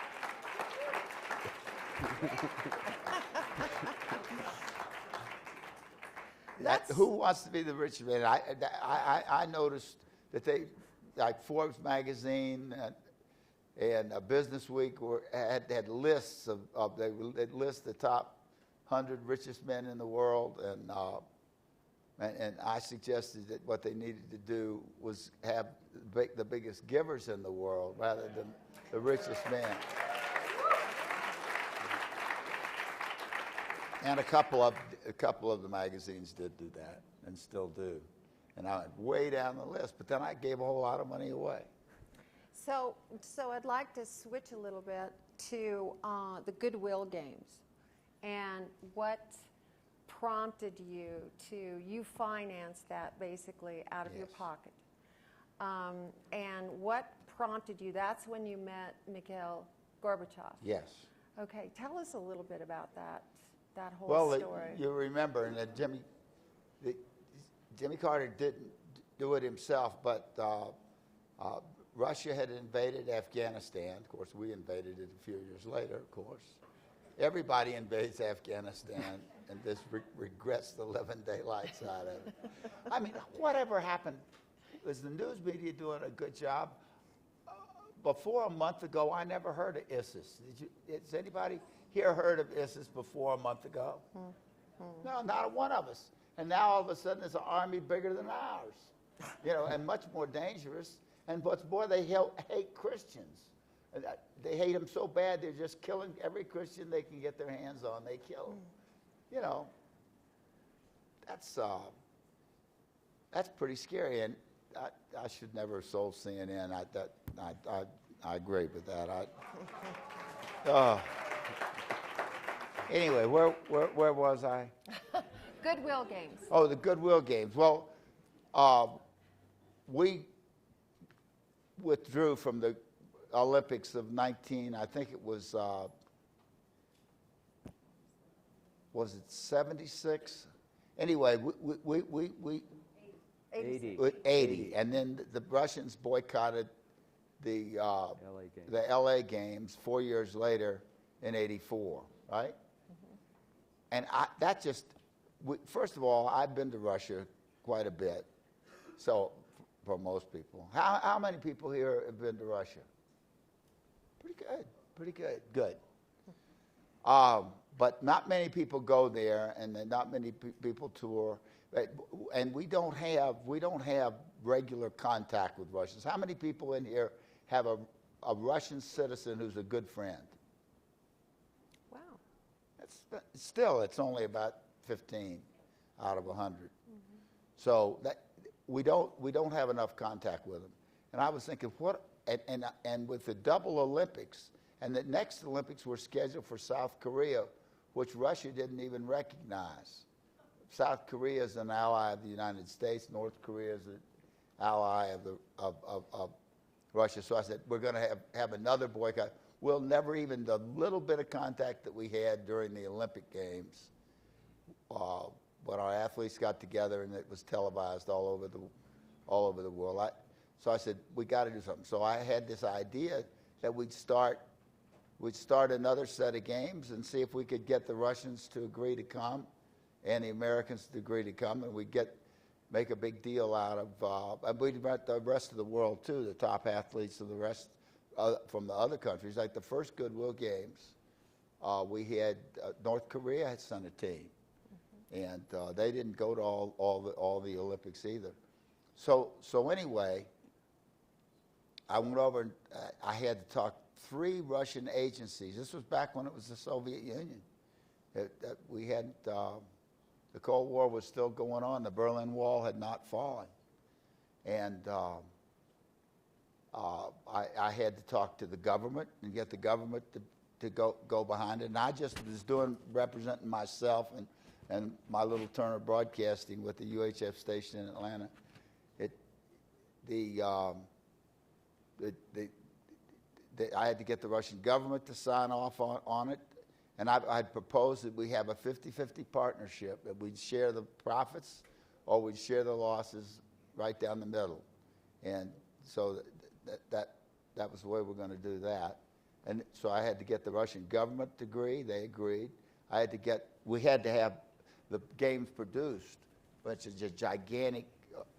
Who wants to be the richest man? I noticed that they, like Forbes magazine and Business Week had lists they'd list the top 100 richest men in the world, and I suggested that what they needed to do was have the biggest givers in the world rather than the richest man. And a couple of the magazines did do that, and still do. And I went way down the list, but then I gave a whole lot of money away. So I'd like to switch a little bit to the Goodwill Games, and what prompted you financed that basically out of your pocket, and what prompted you? That's when you met Mikhail Gorbachev. Yes. Okay, tell us a little bit about that whole story. Well, you remember, and Jimmy Carter didn't do it himself, but Russia had invaded Afghanistan. Of course, we invaded it a few years later, of course. Everybody invades Afghanistan and just regrets the living daylights out of it. I mean, whatever happened? Was the news media doing a good job? Before a month ago, I never heard of ISIS. Has anybody here heard of ISIS before a month ago? No, not one of us. And now all of a sudden there's an army bigger than ours, you know, and much more dangerous. And what's more, they hate Christians. They hate them so bad they're just killing every Christian they can get their hands on. They kill them. You know, that's pretty scary. And I should never have sold CNN. I agree with that. Anyway, where was I? Goodwill Games. Oh, the Goodwill Games. Well, we withdrew from the Olympics of 19, I think it was it 76? Anyway, we 80. And then the Russians boycotted the LA Games 4 years later in 84, right? And first of all, I've been to Russia quite a bit, so for most people. How many people here have been to Russia? Pretty good. But not many people go there, and not many people tour. And we don't have regular contact with Russians. How many people in here have a Russian citizen who's a good friend? Wow. It's only about 15 out of 100. So we don't have enough contact with them. And I was thinking, and with the double Olympics, and the next Olympics were scheduled for South Korea, which Russia didn't even recognize. South Korea is an ally of the United States. North Korea is ally of Russia. So I said, we're going to have another boycott. We'll never even, the little bit of contact that we had during the Olympic Games, when our athletes got together and it was televised all over the world. So I said, we got to do something. So I had this idea that we'd start another set of games and see if we could get the Russians to agree to come and the Americans to agree to come, and we'd make a big deal out of, and we'd invite the rest of the world too, the top athletes of the rest from the other countries. Like the first Goodwill Games, we had North Korea had sent a team, and they didn't go to all the Olympics either. So anyway, I went over and I had to talk 3 Russian agencies. This was back when it was the Soviet Union. We hadn't, the Cold War was still going on. The Berlin Wall had not fallen. And I had to talk to the government and get the government to go behind it. And I just was representing myself and my little Turner Broadcasting with the UHF station in Atlanta. I had to get the Russian government to sign off on it. And I'd proposed that we have a 50-50 partnership, that we'd share the profits or we'd share the losses right down the middle. And so that was the way we're going to do that. And so I had to get the Russian government to agree. They agreed. We had to have the games produced, which is a gigantic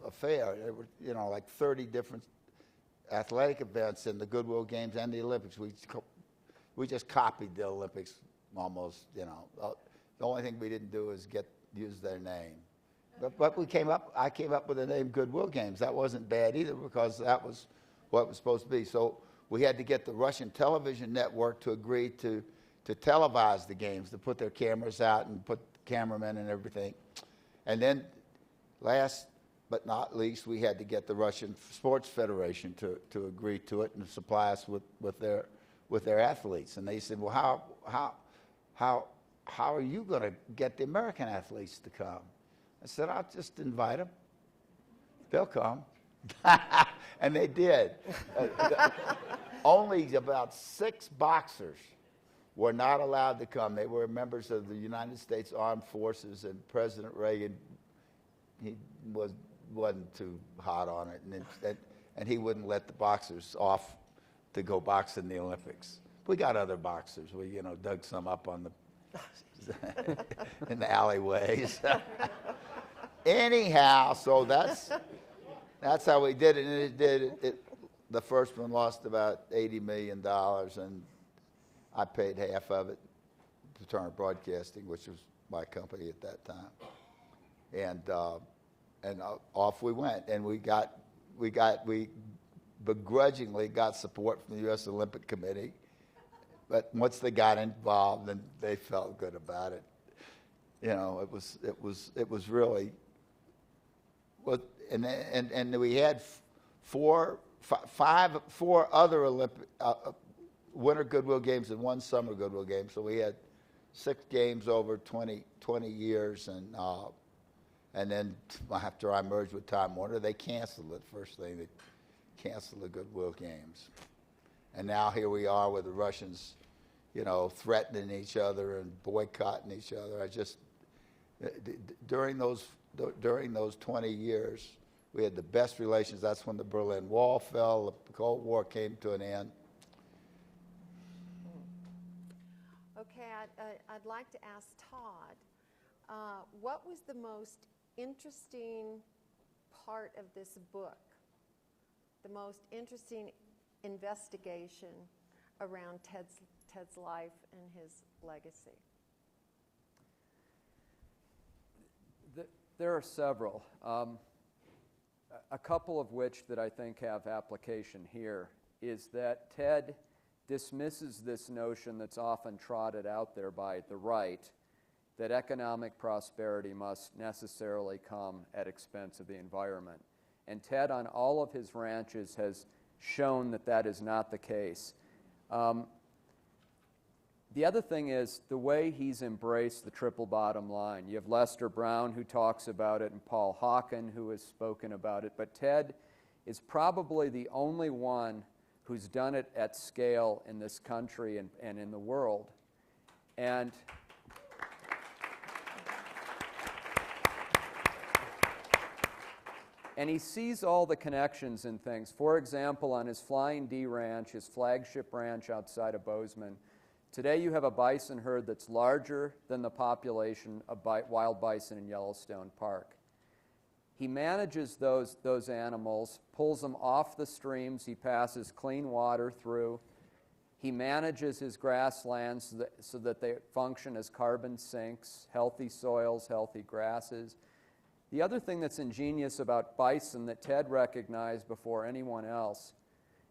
affair. There were, like 30 different athletic events in the Goodwill Games and the Olympics. We just copied the Olympics almost, The only thing we didn't do is use their name. But I came up with the name Goodwill Games. That wasn't bad either, because that was what it was supposed to be. So we had to get the Russian television network to agree to televise the games, to put their cameras out and put cameramen and everything. And then last but not least, we had to get the Russian Sports Federation to agree to it and supply us with their athletes. And they said, well, how are you going to get the American athletes to come? I said, I'll just invite them. They'll come. And they did. Only about 6 boxers were not allowed to come. They were members of the United States Armed Forces, and President Reagan, he wasn't too hot on it, and he wouldn't let the boxers off to go box in the Olympics. We got other boxers. We, dug some up on the in the alleyways. Anyhow, so that's how we did it. And the first one lost about $80 million, and I paid half of it to Turner Broadcasting, which was my company at that time. And off we went, and we begrudgingly got support from the U.S. Olympic Committee, but once they got involved, then they felt good about it. It was really, and we had four other Olympic Winter Goodwill Games and 1 Summer Goodwill Game, so we had 6 games over 20 years, and then after I merged with Time Warner, they canceled it. First thing, they canceled the Goodwill Games. And now here we are with the Russians, threatening each other and boycotting each other. During those 20 years, we had the best relations. That's when the Berlin Wall fell, the Cold War came to an end. Okay, I'd like to ask Todd, what was the most interesting part of this book, the most interesting investigation around Ted's life and his legacy? There are several, a couple of which that I think have application here is that Ted dismisses this notion that's often trotted out there by the right, that economic prosperity must necessarily come at expense of the environment. And Ted, on all of his ranches, has shown that that is not the case. The other thing is the way he's embraced the triple bottom line. You have Lester Brown, who talks about it, and Paul Hawken, who has spoken about it. But Ted is probably the only one who's done it at scale in this country and in the world. And he sees all the connections in things. For example, on his Flying D Ranch, his flagship ranch outside of Bozeman, today you have a bison herd that's larger than the population of wild bison in Yellowstone Park. He manages those animals, pulls them off the streams, he passes clean water through. He manages his grasslands so that they function as carbon sinks, healthy soils, healthy grasses. The other thing that's ingenious about bison that Ted recognized before anyone else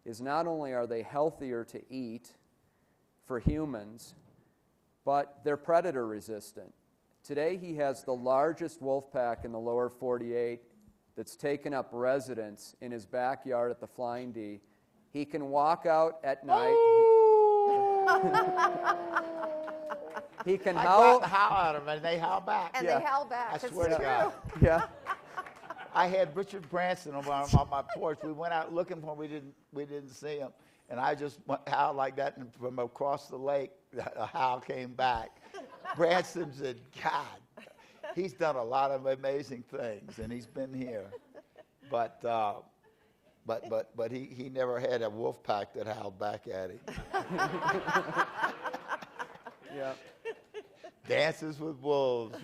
is not only are they healthier to eat for humans, but they're predator resistant. Today he has the largest wolf pack in the lower 48 that's taken up residence in his backyard at the Flying D. He can walk out at night. He can I howl. howl at them, and they howl back. And Yeah. they howl back. I It's swear to true. God. Yeah. I had Richard Branson on my porch. We went out looking for him. We didn't see him, and I just howled like that, and from across the lake, a howl came back. Branson said, "God, he's done a lot of amazing things, and he's been here, but he never had a wolf pack that howled back at him." Yeah. Dances with wolves.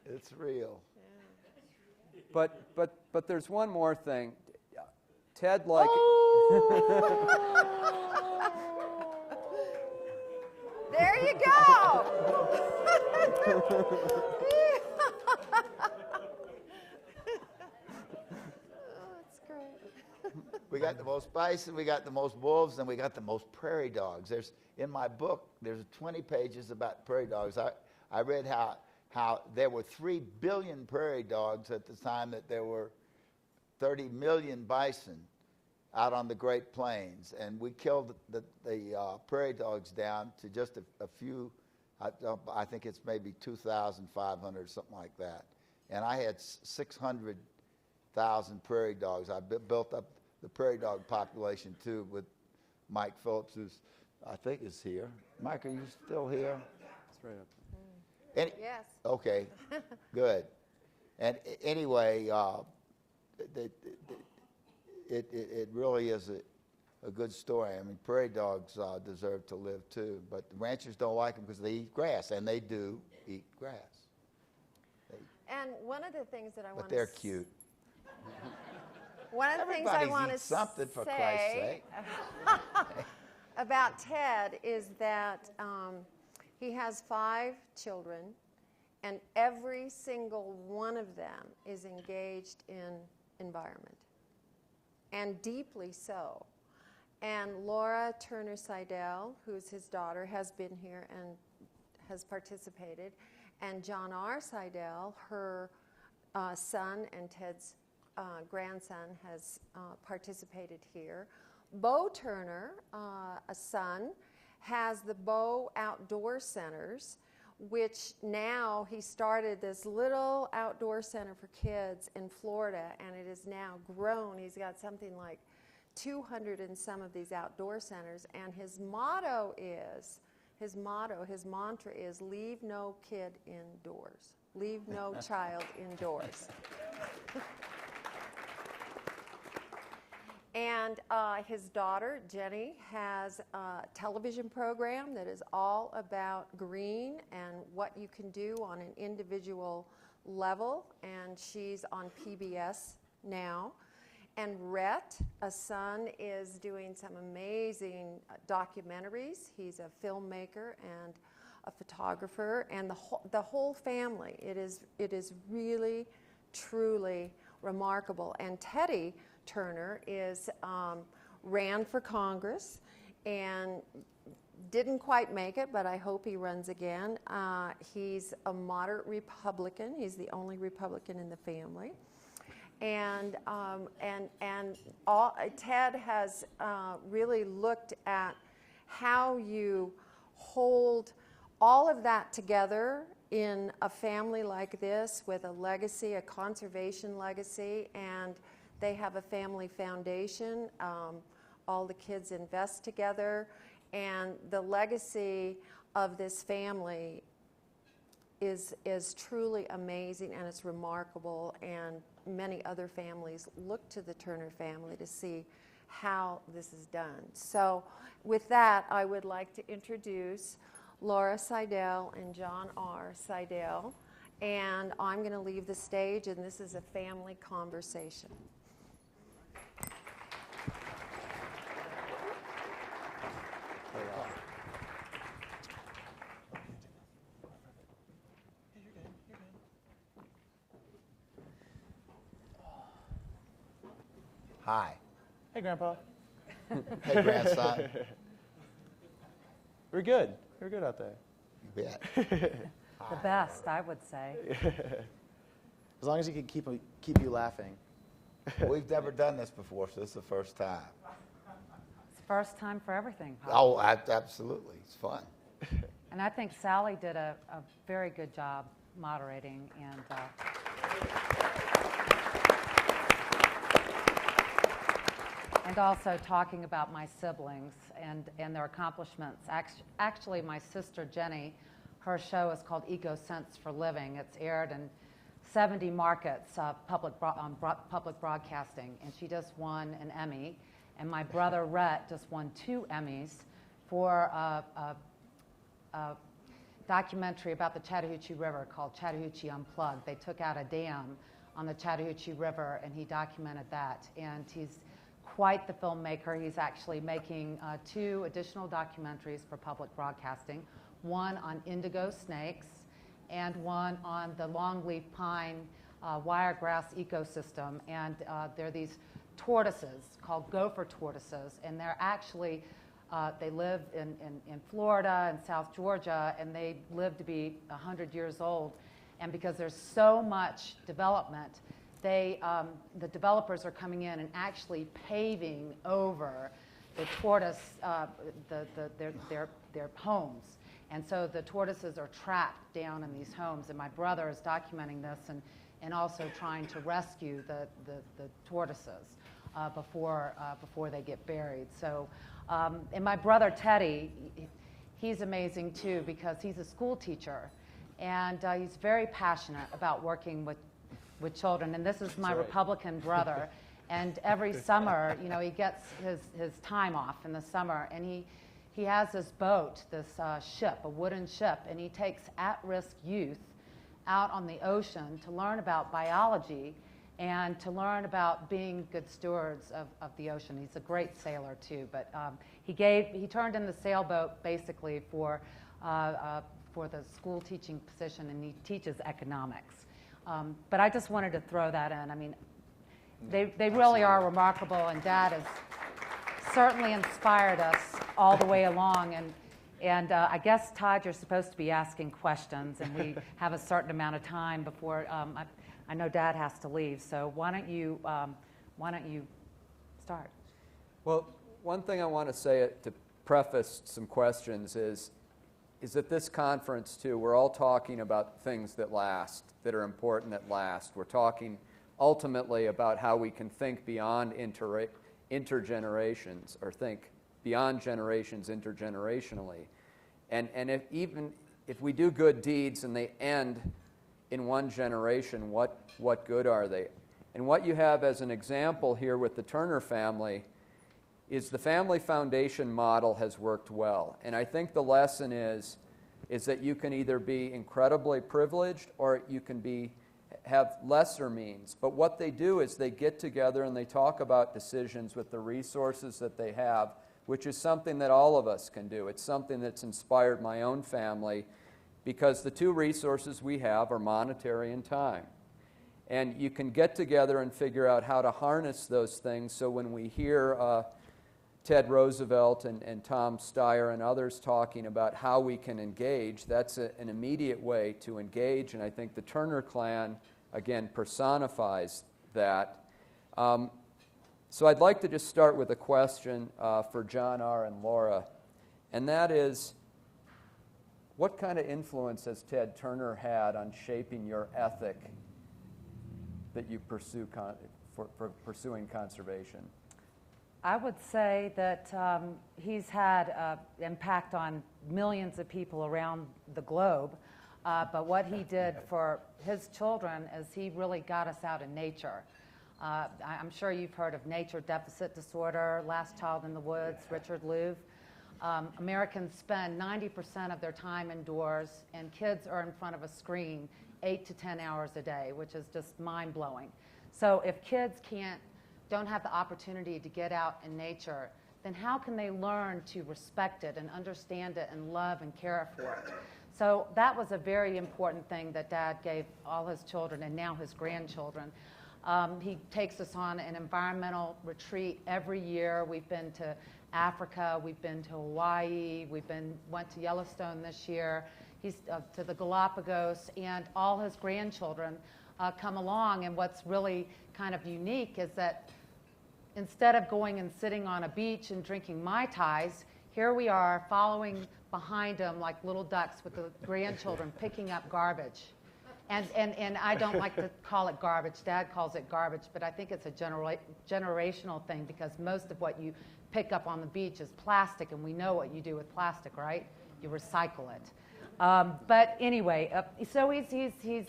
It's real. But there's one more thing. Ted, like, There you go. That's great. We got the most bison, we got the most wolves, and we got the most prairie dogs. In my book, there's 20 pages about prairie dogs. I read how there were 3 billion prairie dogs at the time that there were 30 million bison out on the Great Plains. And we killed the prairie dogs down to just a few. I think it's maybe 2,500, something like that. And I had 600,000 prairie dogs. I built up the prairie dog population, too, with Mike Phillips, who's, I think, is here. Mike, are you still here? That's right up. Yes. Okay, good. And anyway, it really is a good story. I mean, prairie dogs deserve to live too, but the ranchers don't like them because they eat grass, and they do eat grass. And one of the things that I want But to they're cute. One of the things I Everybody's want to eat something, for Christ's say sake. about Ted is that he has 5 children, and every single one of them is engaged in environment, and deeply so. And Laura Turner Seidel, who's his daughter, has been here and has participated. And John R. Seidel, her son and Ted's grandson, has participated here. Bo Turner, a son, has the Bo Outdoor Centers, which now he started this little outdoor center for kids in Florida, and it has now grown. He's got something like 200 and some of these outdoor centers, and his mantra is, leave no kid indoors. Leave no child indoors. And his daughter, Jenny, has a television program that is all about green and what you can do on an individual level, and she's on PBS now. And Rhett, a son, is doing some amazing documentaries. He's a filmmaker and a photographer, and the whole family. It is really, truly remarkable. And Teddy Turner ran for Congress and didn't quite make it, but I hope he runs again. He's a moderate Republican. He's the only Republican in the family. And Ted has really looked at how you hold all of that together in a family like this with a legacy, a conservation legacy, and They have a family foundation. All the kids invest together, and the legacy of this family is truly amazing, and it's remarkable, and many other families look to the Turner family to see how this is done. So with that, I would like to introduce Laura Seidel and John R. Seidel, and I'm going to leave the stage, and this is a family conversation. Hi. Hey, Grandpa. Hey, grandson. We're good. We're good out there. You bet. The best, I would say. As long as he can keep you laughing. We've never done this before, so this is the first time. It's the first time for everything, Pop. Oh, absolutely. It's fun. And I think Sally did a very good job moderating and also talking about my siblings and their accomplishments. Actually, my sister Jenny, her show is called EcoSense for Living. It's aired in 70 markets, public broadcasting, and she just won an Emmy. And my brother Rhett just won 2 Emmys for a documentary about the Chattahoochee River called Chattahoochee Unplugged. They took out a dam on the Chattahoochee River, and he documented that. And he's quite the filmmaker. He's actually making 2 additional documentaries for public broadcasting, one on indigo snakes and one on the longleaf pine wiregrass ecosystem. And there are these tortoises called gopher tortoises, and they're actually they live in Florida and South Georgia, and they live to be 100 years old. And because there's so much development, the developers are coming in and actually paving over the tortoise, their homes. And so the tortoises are trapped down in these homes. And my brother is documenting this and also trying to rescue the tortoises before they get buried. So, and my brother Teddy, he's amazing too, because he's a school teacher, and he's very passionate about working with children. And this is my Republican brother. And every summer, you know, he gets his time off in the summer, and he has this boat, this ship, a wooden ship, and he takes at-risk youth out on the ocean to learn about biology and to learn about being good stewards of the ocean. He's a great sailor too, but he turned in the sailboat basically for the school teaching position, and he teaches economics. But I just wanted to throw that in. I mean, they really are remarkable, and Dad has certainly inspired us all the way along. And I guess, Todd, you're supposed to be asking questions, and we have a certain amount of time before I know Dad has to leave. So why don't you start? Well, one thing I want to say to preface some questions is at this conference, too, we're all talking about things that last, that are important that last. We're talking ultimately about how we can think beyond intergenerations, or think beyond generations intergenerationally. And if we do good deeds and they end in one generation, what good are they? And what you have as an example here with the Turner family is the family foundation model has worked well. And I think the lesson is that you can either be incredibly privileged or you can have lesser means. But what they do is they get together and they talk about decisions with the resources that they have, which is something that all of us can do. It's something that's inspired my own family, because the 2 resources we have are monetary and time. And you can get together and figure out how to harness those things, so when we hear Ted Roosevelt and Tom Steyer and others talking about how we can engage, that's an immediate way to engage, and I think the Turner clan, again, personifies that. So I'd like to just start with a question for John R. and Laura, and that is, what kind of influence has Ted Turner had on shaping your ethic that you pursue for pursuing conservation? I would say that he's had an impact on millions of people around the globe. But what he did for his children is he really got us out in nature. I'm sure you've heard of nature deficit disorder, Last Child in the Woods, Richard Louv. Americans spend 90% of their time indoors, and kids are in front of a screen 8 to 10 hours a day, which is just mind-blowing. So if kids don't have the opportunity to get out in nature, then how can they learn to respect it and understand it and love and care for it? So that was a very important thing that Dad gave all his children and now his grandchildren. He takes us on an environmental retreat every year. We've been to Africa, we've been to Hawaii, went to Yellowstone this year. He's to the Galapagos, and all his grandchildren come along. And what's really kind of unique is that instead of going and sitting on a beach and drinking Mai Tais, here we are following behind him like little ducks with the grandchildren picking up garbage. And I don't like to call it garbage. Dad calls it garbage, but I think it's a generational thing, because most of what you pick up on the beach is plastic, and we know what you do with plastic, right? You recycle it. But anyway, so he's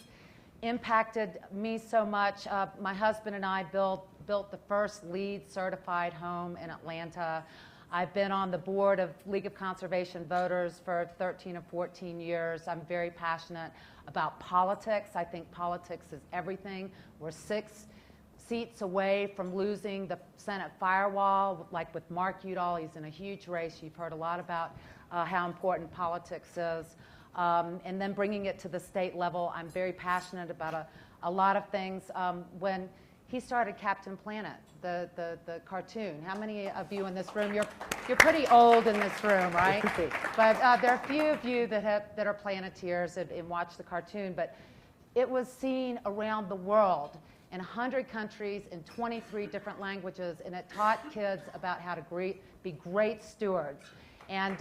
impacted me so much. My husband and I built the first LEED certified home in Atlanta. I've been on the board of League of Conservation Voters for 13 or 14 years. I'm very passionate about politics. I think politics is everything. We're 6 seats away from losing the Senate firewall, like with Mark Udall. He's in a huge race. You've heard a lot about how important politics is. And then bringing it to the state level, I'm very passionate about a lot of things. When he started Captain Planet, the cartoon. How many of you in this room, you're pretty old in this room, right? But there are a few of you that are Planeteers and watch the cartoon, but it was seen around the world in 100 countries in 23 different languages, and it taught kids about how to be great stewards. And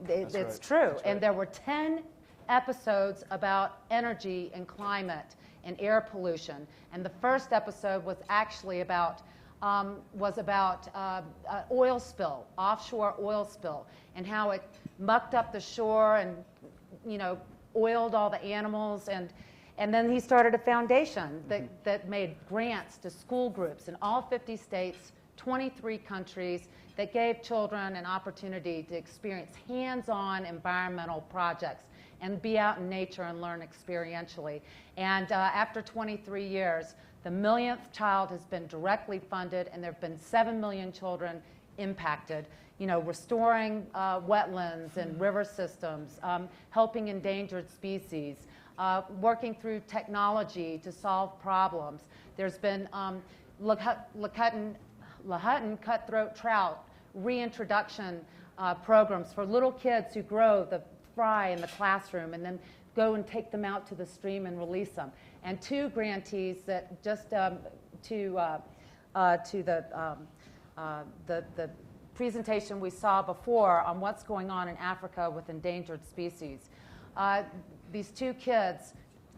it's true. And there were 10 episodes about energy and climate and air pollution. And the first episode was actually about oil spill, offshore oil spill, and how it mucked up the shore and, oiled all the animals. And then he started a foundation that made grants to school groups in all 50 states, 23 countries, that gave children an opportunity to experience hands-on environmental projects and be out in nature and learn experientially. And after 23 years, the millionth child has been directly funded, and there have been 7 million children impacted, restoring wetlands and river systems, helping endangered species, working through technology to solve problems. There's been Lahutton cutthroat trout reintroduction programs for little kids who grow the fry in the classroom and then go and take them out to the stream and release them. And 2 grantees that just to the presentation we saw before on what's going on in Africa with endangered species. These 2 kids,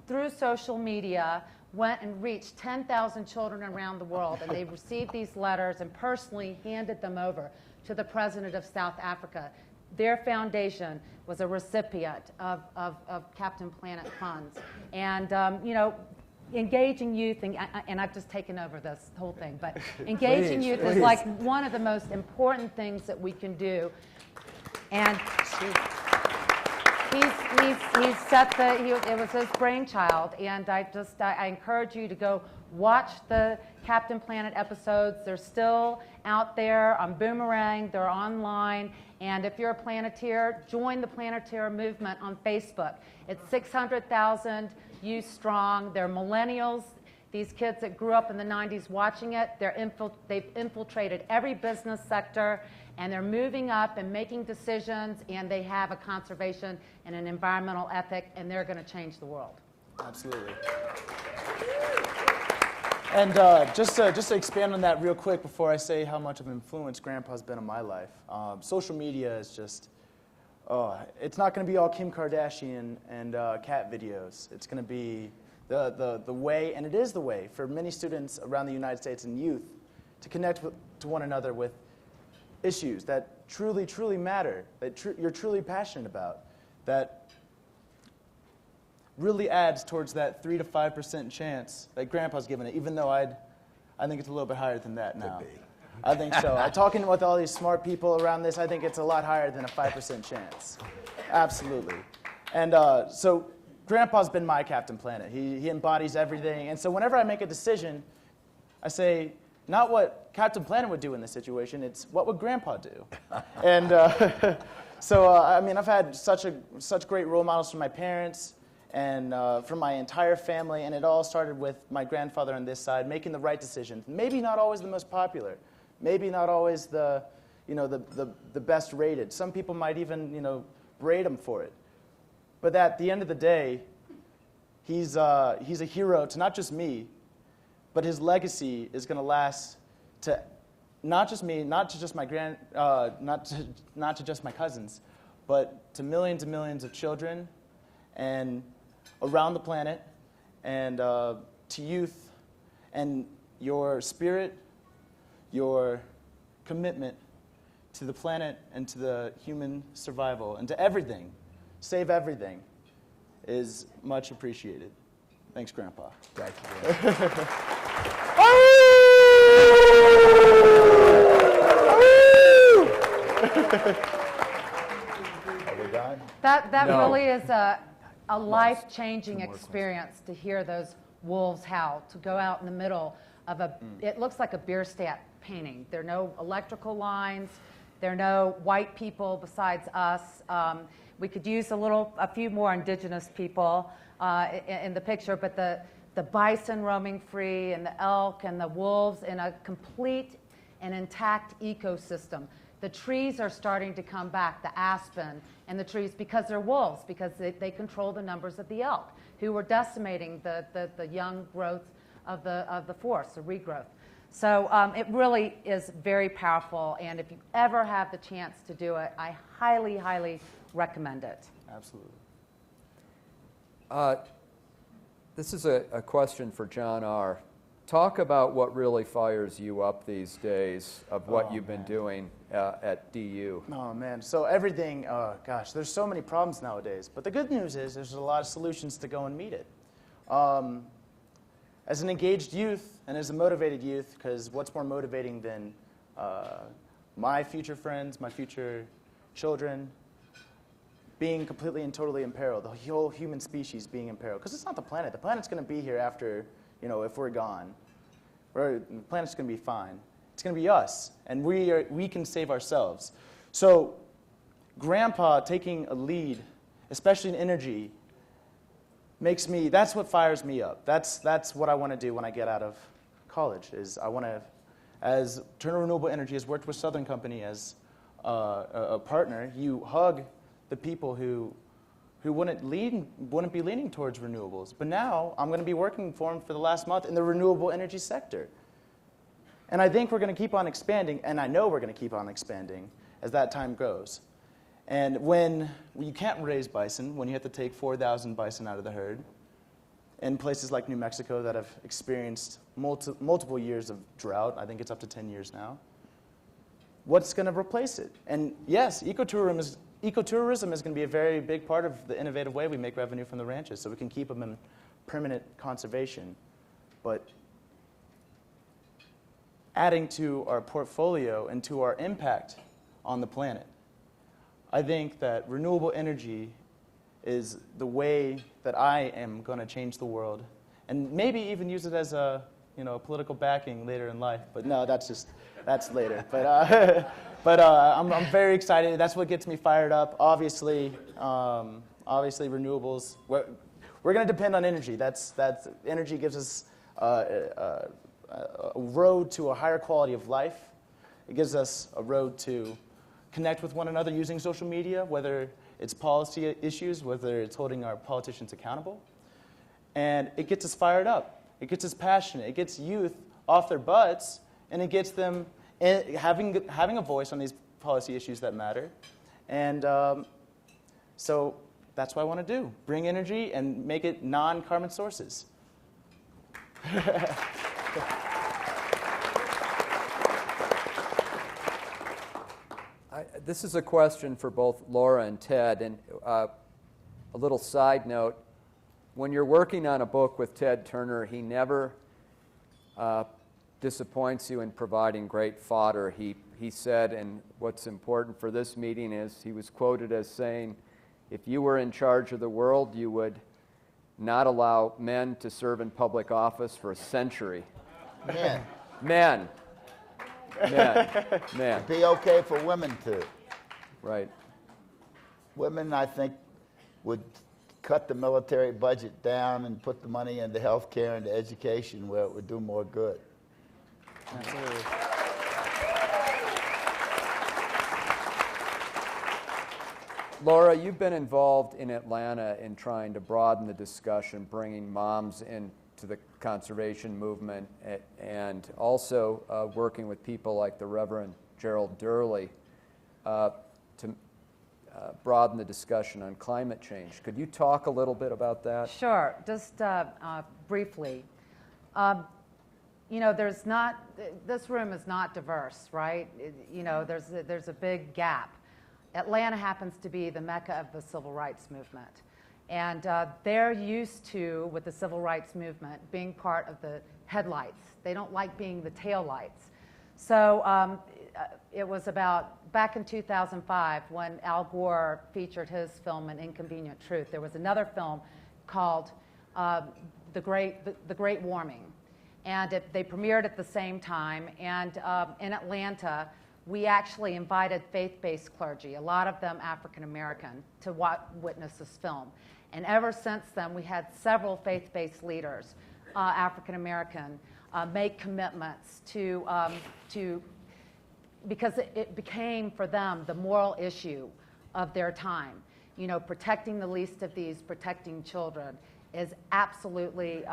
through social media, went and reached 10,000 children around the world, and they received these letters and personally handed them over to the president of South Africa. Their foundation was a recipient of Captain Planet funds. And, engaging youth, and I've just taken over this whole thing, but engaging youth is like one of the most important things that we can do. And he's set it was his brainchild, and I encourage you to go watch the Captain Planet episodes. They're still out there on Boomerang, they're online, and if you're a Planeteer, join the Planeteer movement on Facebook. It's 600,000 youth strong. They're millennials. These kids that grew up in the 90s watching it, they've infiltrated every business sector, and they're moving up and making decisions, and they have a conservation and an environmental ethic, and they're going to change the world. Absolutely. And just to expand on that real quick before I say how much of an influence Grandpa's been in my life, social media is just, it's not going to be all Kim Kardashian and cat videos. It's going to be the way, and it is the way for many students around the United States and youth to connect to one another with issues that truly, truly matter, that you're truly passionate about, that really adds towards that 3 to 5% chance that Grandpa's given it, even though I think it's a little bit higher than that now. Could be. I think so. Talking with all these smart people around this, I think it's a lot higher than a 5% chance. Absolutely. And so Grandpa's been my Captain Planet. He embodies everything. And so whenever I make a decision, I say, not what Captain Planet would do in this situation, it's what would Grandpa do? And I mean, I've had such great role models from my parents and from my entire family, and it all started with my grandfather on this side making the right decision. Maybe not always the most popular, maybe not always the best rated. Some people might even berate him for it. But at the end of the day, he's a hero to not just me, but his legacy is going to last to not just me, not to just my not to just my cousins, but to millions and millions of children, and around the planet, and to youth, and your spirit, your commitment to the planet and to the human survival and to everything, save everything, is much appreciated. Thanks, Grandpa. Thank you. Are we done? That No. really is a life-changing experience to hear those wolves howl, to go out in the middle of it looks like a Bierstadt painting. There are no electrical lines. There are no white people besides us. We could use a few more indigenous people in the picture, but the bison roaming free and the elk and the wolves in a complete and intact ecosystem. The trees are starting to come back, the aspen and the trees, because they're wolves, because they control the numbers of the elk, who were decimating the young growth of the forest, the regrowth. So it really is very powerful, and if you ever have the chance to do it, I highly, highly recommend it. Absolutely. This is a question for John R. Talk about what really fires you up these days of what you've been doing at DU. Oh, man. So everything, gosh, there's so many problems nowadays. But the good news is there's a lot of solutions to go and meet it. As an engaged youth and as a motivated youth, because what's more motivating than my future friends, my future children, being completely and totally in peril, the whole human species being in peril. Because it's not the planet. The planet's going to be here after, if we're gone. The planet's going to be fine. It's going to be us, and we can save ourselves. So Grandpa taking a lead, especially in energy, that's what fires me up. That's what I want to do when I get out of college, is I want to, as Turner Renewable Energy has worked with Southern Company as a partner, you hug the people who wouldn't be leaning towards renewables. But now I'm going to be working for them for the last month in the renewable energy sector. And I think we're going to keep on expanding, and I know we're going to keep on expanding as that time goes. And when you can't raise bison, when you have to take 4,000 bison out of the herd, in places like New Mexico that have experienced multiple years of drought, I think it's up to 10 years now, what's going to replace it? And yes, ecotourism is going to be a very big part of the innovative way we make revenue from the ranches, so we can keep them in permanent conservation. But adding to our portfolio and to our impact on the planet, I think that renewable energy is the way that I am going to change the world, and maybe even use it as a political backing later in life. But no, that's later. But I'm very excited. That's what gets me fired up. Obviously, renewables. We're going to depend on energy. That's energy gives us a road to a higher quality of life. It gives us a road to connect with one another using social media, whether it's policy issues, whether it's holding our politicians accountable. And it gets us fired up. It gets us passionate. It gets youth off their butts, and it gets them having a voice on these policy issues that matter. And so that's what I want to do. Bring energy and make it non-carbon sources. This is a question for both Laura and Ted, and a little side note. When you're working on a book with Ted Turner, he never disappoints you in providing great fodder. He said, and what's important for this meeting is, he was quoted as saying, if you were in charge of the world, you would not allow men to serve in public office for a century. Men. Men. Men. Be okay for women too. Right. Women, I think, would cut the military budget down and put the money into health care and education where it would do more good. Absolutely. Laura, you've been involved in Atlanta in trying to broaden the discussion, bringing moms into the conservation movement, and also working with people like the Reverend Gerald Durley to broaden the discussion on climate change. Could you talk a little bit about that? Sure. Just briefly. This room is not diverse, right? There's a big gap. Atlanta happens to be the mecca of the civil rights movement. And they're used to, with the civil rights movement, being part of the headlights. They don't like being the taillights. So it was about back in 2005 when Al Gore featured his film, An Inconvenient Truth. There was another film called The Great Warming. And they premiered at the same time. And in Atlanta, we actually invited faith-based clergy, a lot of them African American, to witness this film. And ever since then, we had several faith-based leaders, African American, make commitments to because it became for them the moral issue of their time. Protecting the least of these, protecting children, is absolutely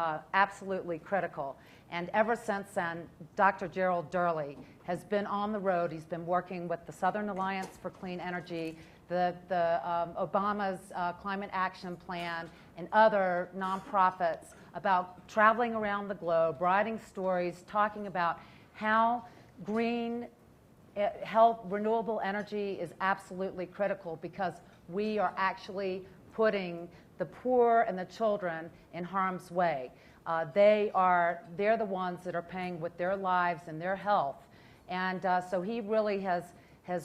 critical. And ever since then, Dr. Gerald Durley has been on the road. He's been working with the Southern Alliance for Clean Energy, Obama's Climate Action Plan, and other nonprofits about traveling around the globe, writing stories, talking about how green, renewable energy is absolutely critical, because we are actually putting the poor and the children in harm's way. They're the ones that are paying with their lives and their health. And so he really has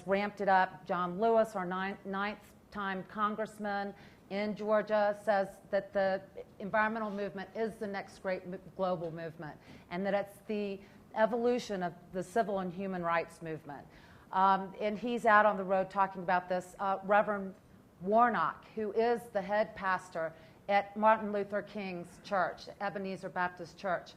ramped it up. John Lewis, our ninth-time congressman in Georgia, says that the environmental movement is the next great global movement, and that it's the evolution of the civil and human rights movement. And he's out on the road talking about this. Reverend Warnock, who is the head pastor at Martin Luther King's church, Ebenezer Baptist Church,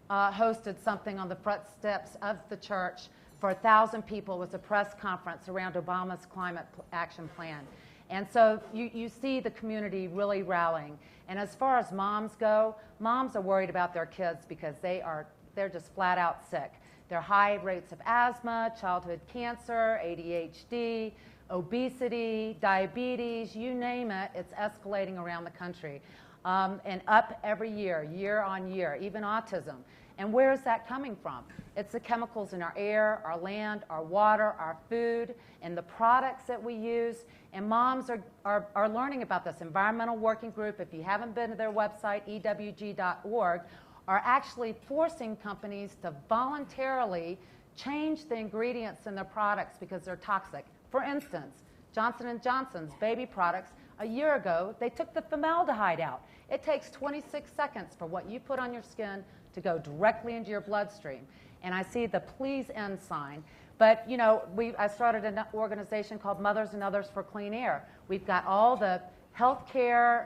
hosted something on the front steps of the church for 1,000 people. It was a press conference around Obama's Climate Action Plan. And so you see the community really rallying. And as far as moms go, moms are worried about their kids because they're just flat out sick. There are high rates of asthma, childhood cancer, ADHD, obesity, diabetes, you name it, it's escalating around the country. And up every year, year on year, even autism. And where is that coming from? It's the chemicals in our air, our land, our water, our food, and the products that we use. And moms are learning about this. Environmental Working Group, if you haven't been to their website, ewg.org, are actually forcing companies to voluntarily change the ingredients in their products because they're toxic. For instance, Johnson & Johnson's baby products, a year ago, they took the formaldehyde out. It takes 26 seconds for what you put on your skin to go directly into your bloodstream. And I see the please end sign. But, I started an organization called Mothers and Others for Clean Air. We've got all the healthcare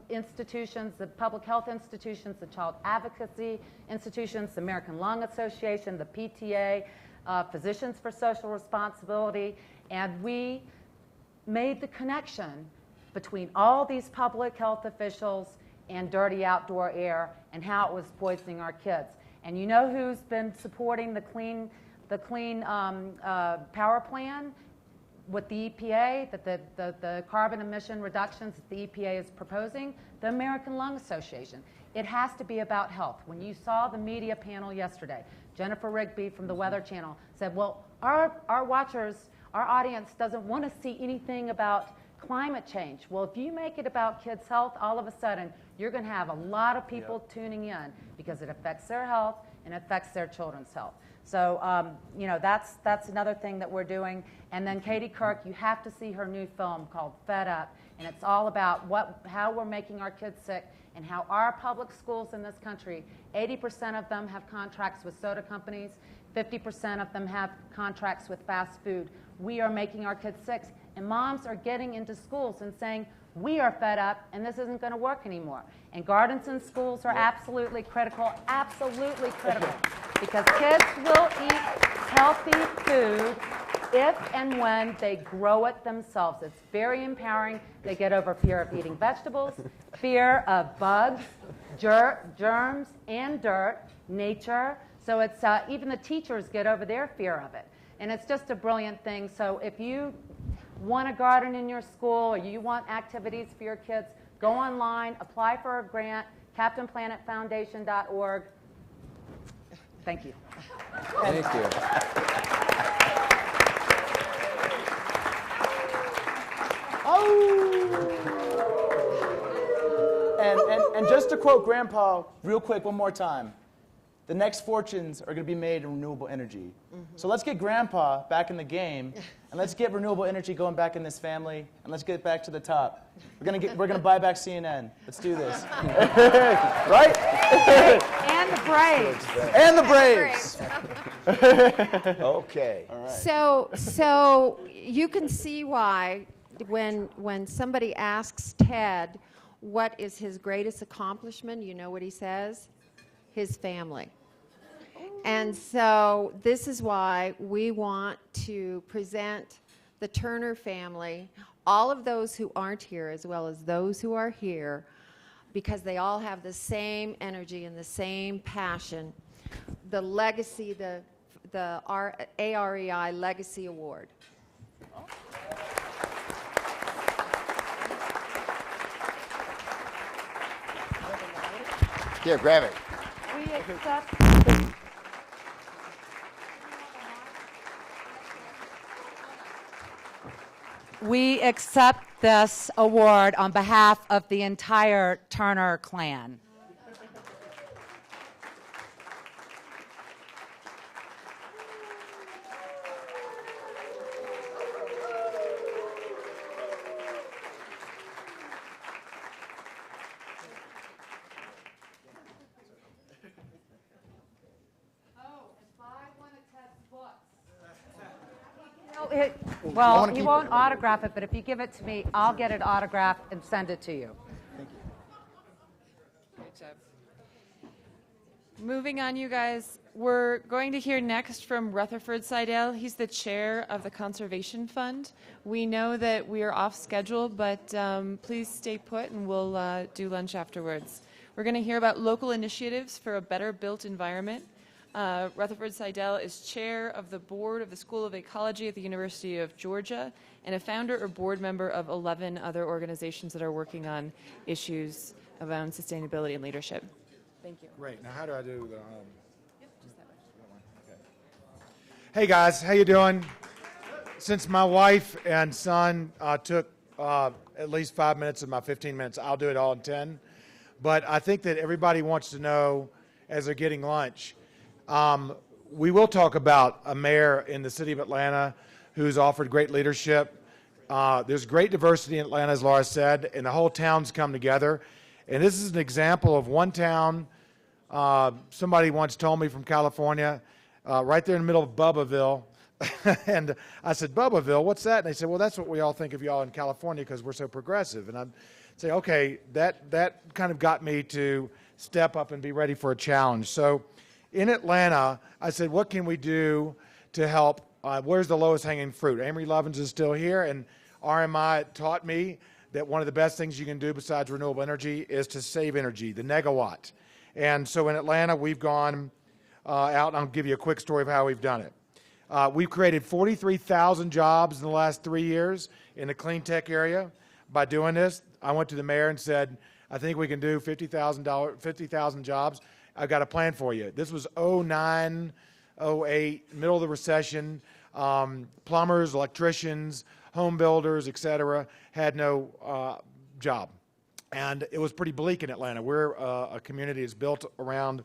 institutions, the public health institutions, the child advocacy institutions, the American Lung Association, the PTA, Physicians for Social Responsibility, and we made the connection between all these public health officials and dirty outdoor air and how it was poisoning our kids. And you know who's been supporting the clean power plan with the EPA, that the carbon emission reductions that the EPA is proposing? The American Lung Association. It has to be about health. When you saw the media panel yesterday, Jennifer Rigby from the Weather Channel said, well, our watchers, our audience doesn't want to see anything about climate change. Well, if you make it about kids' health, all of a sudden, you're going to have a lot of people tuning in because it affects their health and affects their children's health. So, you know, that's another thing that we're doing. And then Katie Kirk, you have to see her new film called Fed Up. And it's all about how we're making our kids sick and how our public schools in this country, 80% of them have contracts with soda companies, 50% of them have contracts with fast food. We are making our kids sick. And moms are getting into schools and saying, we are fed up and this isn't going to work anymore. And gardens in schools are absolutely critical, because kids will eat healthy food if and when they grow it themselves. It's very empowering. They get over fear of eating vegetables, fear of bugs, germs, and dirt, nature. So it's even the teachers get over their fear of it. And it's just a brilliant thing. So if you want a garden in your school or you want activities for your kids, go online, apply for a grant, CaptainPlanetFoundation.org. Thank you. Thank you. And just to quote Grandpa real quick one more time, the next fortunes are going to be made in renewable energy. So let's get Grandpa back in the game, and let's get renewable energy going back in this family, and let's get back to the top. We're gonna buy back CNN. Let's do this, right? And the Braves. And the Braves. Okay. All right. So you can see why when somebody asks Ted what is his greatest accomplishment, you know what he says? His family. And so this is why we want to present the Turner family, all of those who aren't here as well as those who are here, because they all have the same energy and the same passion. The legacy, the AREI Legacy Award. Here, grab it. We accept this award on behalf of the entire Turner clan. Well, he won't autograph it, but if you give it to me, I'll get it autographed and send it to you. Thank you. Great job. Moving on, you guys, we're going to hear next from Rutherford Seidel. He's the chair of the Conservation Fund. We know that we are off schedule, but please stay put and we'll do lunch afterwards. We're going to hear about local initiatives for a better built environment. Rutherford Seidel is chair of the board of the School of Ecology at the University of Georgia and a founder or board member of 11 other organizations that are working on issues around sustainability and leadership. Thank you. Great. Now, how do I do the? Okay. Hey guys, how you doing? Since my wife and son took at least 5 minutes of my 15 minutes, I'll do it all in 10. But I think that everybody wants to know as they're getting lunch. We will talk about a mayor in the city of Atlanta who's offered great leadership. There's great diversity in Atlanta, as Laura said, and the whole town's come together. And this is an example of one town. Somebody once told me from California, right there in the middle of Bubbaville. And I said, Bubbaville, what's that? And they said, well, that's what we all think of y'all in California because we're so progressive. And I'd say, okay, that kind of got me to step up and be ready for a challenge. So in Atlanta, I said, what can we do to help? Where's the lowest hanging fruit? Amory Lovins is still here, and RMI taught me that one of the best things you can do besides renewable energy is to save energy, the negawatt. And so in Atlanta, we've gone out, and I'll give you a quick story of how we've done it. We've created 43,000 jobs in the last 3 years in the clean tech area by doing this. I went to the mayor and said, I think we can do 50,000 jobs. I've got a plan for you. This was 09, 08, middle of the recession. Plumbers, electricians, home builders, et cetera, had no job. And it was pretty bleak in Atlanta. We're a community that's built around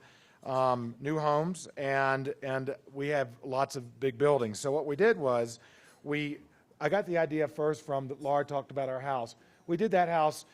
new homes, and we have lots of big buildings. So what we did was, I got the idea first from Laura talked about our house. We did that house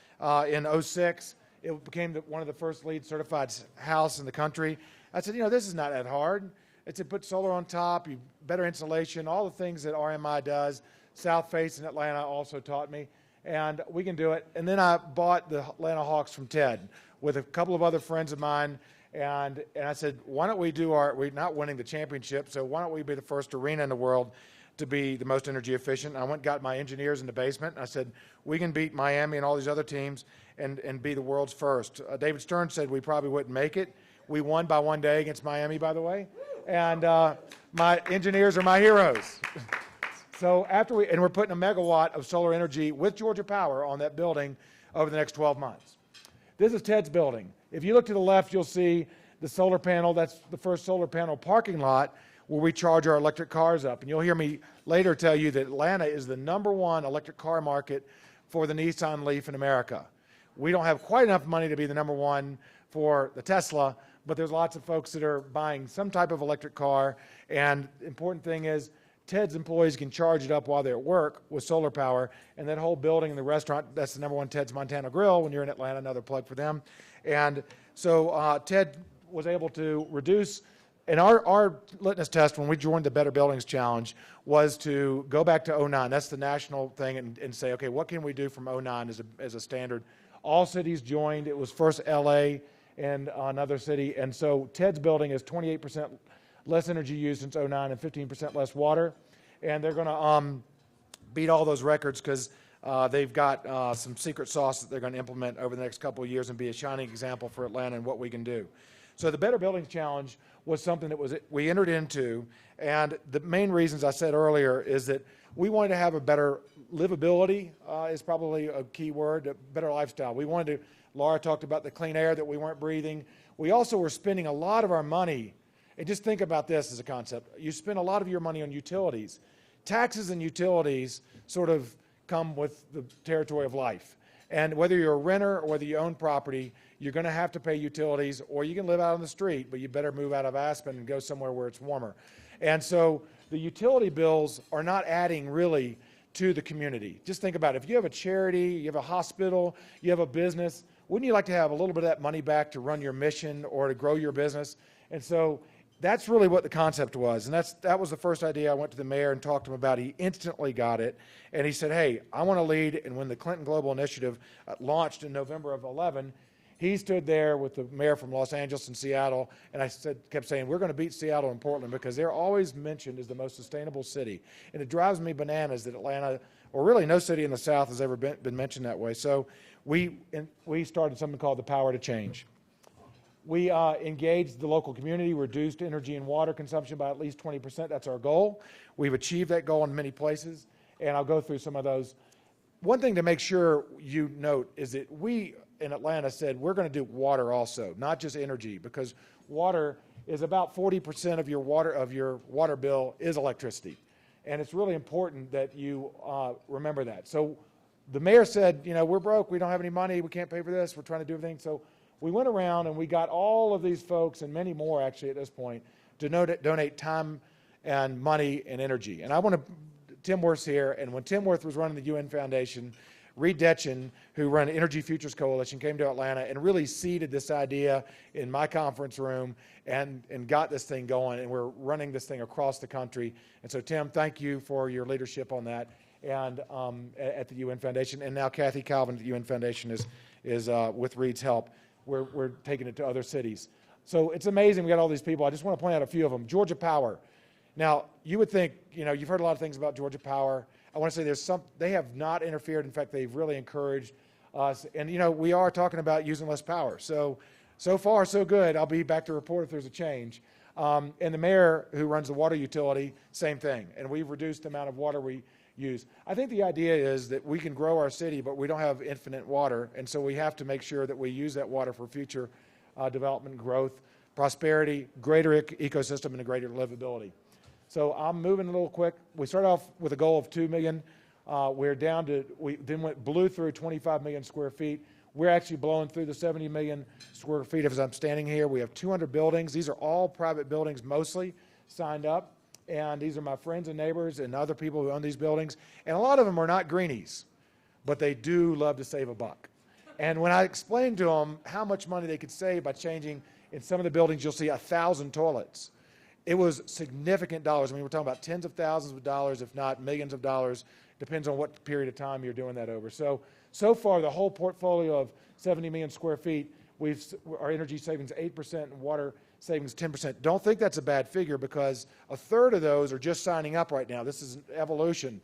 in 06. It became one of the first LEED certified house in the country. I said, this is not that hard. It's to put solar on top, better insulation, all the things that RMI does. South Face in Atlanta also taught me, and we can do it. And then I bought the Atlanta Hawks from Ted with a couple of other friends of mine, and I said, why don't we do we're not winning the championship, so why don't we be the first arena in the world to be the most energy efficient? And I went and got my engineers in the basement, and I said, we can beat Miami and all these other teams and be the world's first. David Stern said we probably wouldn't make it. We won by 1 day against Miami, by the way. And my engineers are my heroes. So we're putting a megawatt of solar energy with Georgia Power on that building over the next 12 months. This is Ted's building. If you look to the left, you'll see the solar panel. That's the first solar panel parking lot where we charge our electric cars up. And you'll hear me later tell you that Atlanta is the #1 electric car market for the Nissan Leaf in America. We don't have quite enough money to be the #1 for the Tesla, but there's lots of folks that are buying some type of electric car. And the important thing is Ted's employees can charge it up while they're at work with solar power. And that whole building and the restaurant, that's the #1 Ted's Montana Grill when you're in Atlanta, another plug for them. And so Ted was able to reduce, and our litmus test when we joined the Better Buildings Challenge was to go back to 09. That's the national thing, and say, okay, what can we do from 09 as a standard? All cities joined. It was first LA and another city. And so Ted's building is 28% less energy used since 09 and 15% less water. And they're going to beat all those records because they've got some secret sauce that they're going to implement over the next couple of years and be a shining example for Atlanta and what we can do. So the Better Buildings Challenge was something that we entered into, and the main reasons I said earlier is that we wanted to have a better livability is probably a key word, a better lifestyle. We wanted to, Laura talked about the clean air that we weren't breathing. We also were spending a lot of our money, and just think about this as a concept. You spend a lot of your money on utilities. Taxes and utilities sort of come with the territory of life. And whether you're a renter or whether you own property, you're going to have to pay utilities, or you can live out on the street, but you better move out of Aspen and go somewhere where it's warmer. And so the utility bills are not adding really to the community. Just think about it. If you have a charity, you have a hospital, you have a business, wouldn't you like to have a little bit of that money back to run your mission or to grow your business? And so that's really what the concept was. And that was the first idea I went to the mayor and talked to him about. He instantly got it. And he said, hey, I want to lead. And when the Clinton Global Initiative launched in November of 11, he stood there with the mayor from Los Angeles and Seattle, and I kept saying, we're going to beat Seattle and Portland because they're always mentioned as the most sustainable city. And it drives me bananas that Atlanta, or really no city in the South, has ever been mentioned that way. So we started something called the Power to Change. We engaged the local community, reduced energy and water consumption by at least 20%. That's our goal. We've achieved that goal in many places, and I'll go through some of those. One thing to make sure you note is that we in Atlanta said we're going to do water also, not just energy, because water is about 40% of your water bill is electricity. And it's really important that you remember that. So the mayor said, we're broke, we don't have any money, we can't pay for this, we're trying to do everything. So we went around and we got all of these folks, and many more actually at this point, to donate time and money and energy. And I want to, Tim Worth's here, and when Tim Worth was running the UN Foundation, Reed Detchen, who ran Energy Futures Coalition, came to Atlanta and really seeded this idea in my conference room and got this thing going, and we're running this thing across the country. And so, Tim, thank you for your leadership on that and at the UN Foundation. And now Kathy Calvin at the UN Foundation is with Reed's help. We're taking it to other cities. So it's amazing we got all these people. I just want to point out a few of them. Georgia Power. Now, you would think, you've heard a lot of things about Georgia Power. I want to say they have not interfered. In fact, they've really encouraged us. And, we are talking about using less power. So far, so good. I'll be back to report if there's a change. And the mayor who runs the water utility, same thing. And we've reduced the amount of water we use. I think the idea is that we can grow our city, but we don't have infinite water, and so we have to make sure that we use that water for future development, growth, prosperity, greater ecosystem, and a greater livability. So I'm moving a little quick. We started off with a goal of 2 million. We're down to, we then blew through 25 million square feet. We're actually blowing through the 70 million square feet as I'm standing here. We have 200 buildings. These are all private buildings mostly signed up. And these are my friends and neighbors and other people who own these buildings. And a lot of them are not greenies, but they do love to save a buck. And when I explained to them how much money they could save by changing, in some of the buildings you'll see 1,000 toilets. It was significant dollars. I mean, we're talking about tens of thousands of dollars, if not millions of dollars. Depends on what period of time you're doing that over. So far, the whole portfolio of 70 million square feet, our energy savings 8% and water savings 10%. Don't think that's a bad figure, because a third of those are just signing up right now. This is an evolution.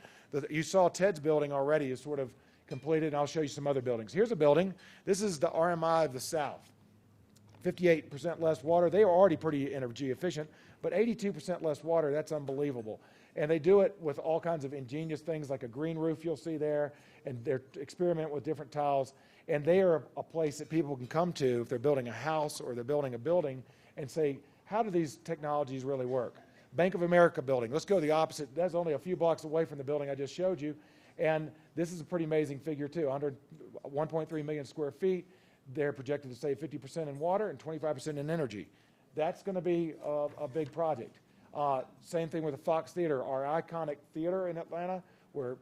You saw Ted's building already is sort of completed, and I'll show you some other buildings. Here's a building. This is the RMI of the South. 58% less water. They are already pretty energy efficient, but 82% less water, that's unbelievable. And they do it with all kinds of ingenious things like a green roof you'll see there, and they're experimenting with different tiles. And they are a place that people can come to if they're building a house or they're building a building and say, how do these technologies really work? Bank of America building, let's go the opposite. That's only a few blocks away from the building I just showed you. And this is a pretty amazing figure too, 1.3 million square feet. They're projected to save 50% in water and 25% in energy. That's going to be a big project. Same thing with the Fox Theater, our iconic theater in Atlanta, where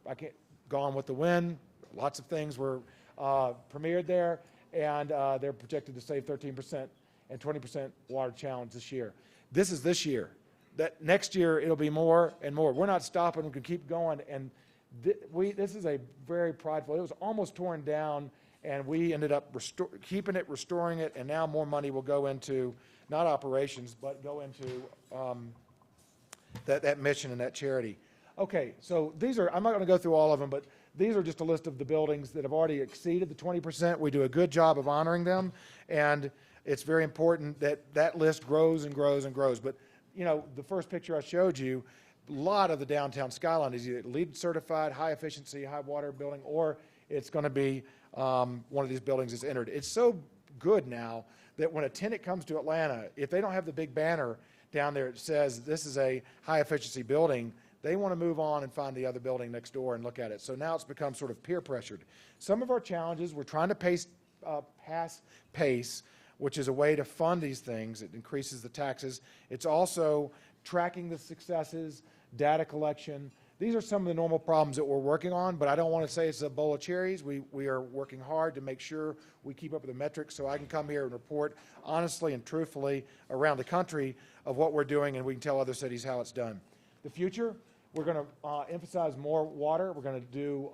Gone with the Wind, lots of things were premiered there, and they're projected to save 13% and 20% water challenge this year. This is this year. That next year it'll be more and more. We're not stopping. We can keep going. And this is a very prideful. It was almost torn down, and we ended up keeping it, restoring it, and now more money will go into not operations, but go into that mission and that charity. Okay, so these are, I'm not going to go through all of them, but these are just a list of the buildings that have already exceeded the 20%. We do a good job of honoring them, and it's very important that that list grows and grows and grows. But, you know, the first picture I showed you, a lot of the downtown skyline is either LEED certified, high efficiency, high water building, or it's going to be one of these buildings that's entered. It's so good now that when a tenant comes to Atlanta, if they don't have the big banner down there that says this is a high efficiency building, they want to move on and find the other building next door and look at it. So now it's become sort of peer pressured. Some of our challenges, we're trying to pass PACE, which is a way to fund these things. It increases the taxes. It's also tracking the successes, data collection. These are some of the normal problems that we're working on, but I don't want to say it's a bowl of cherries. We are working hard to make sure we keep up with the metrics so I can come here and report honestly and truthfully around the country of what we're doing, and we can tell other cities how it's done. The future, we're going to emphasize more water. We're going to do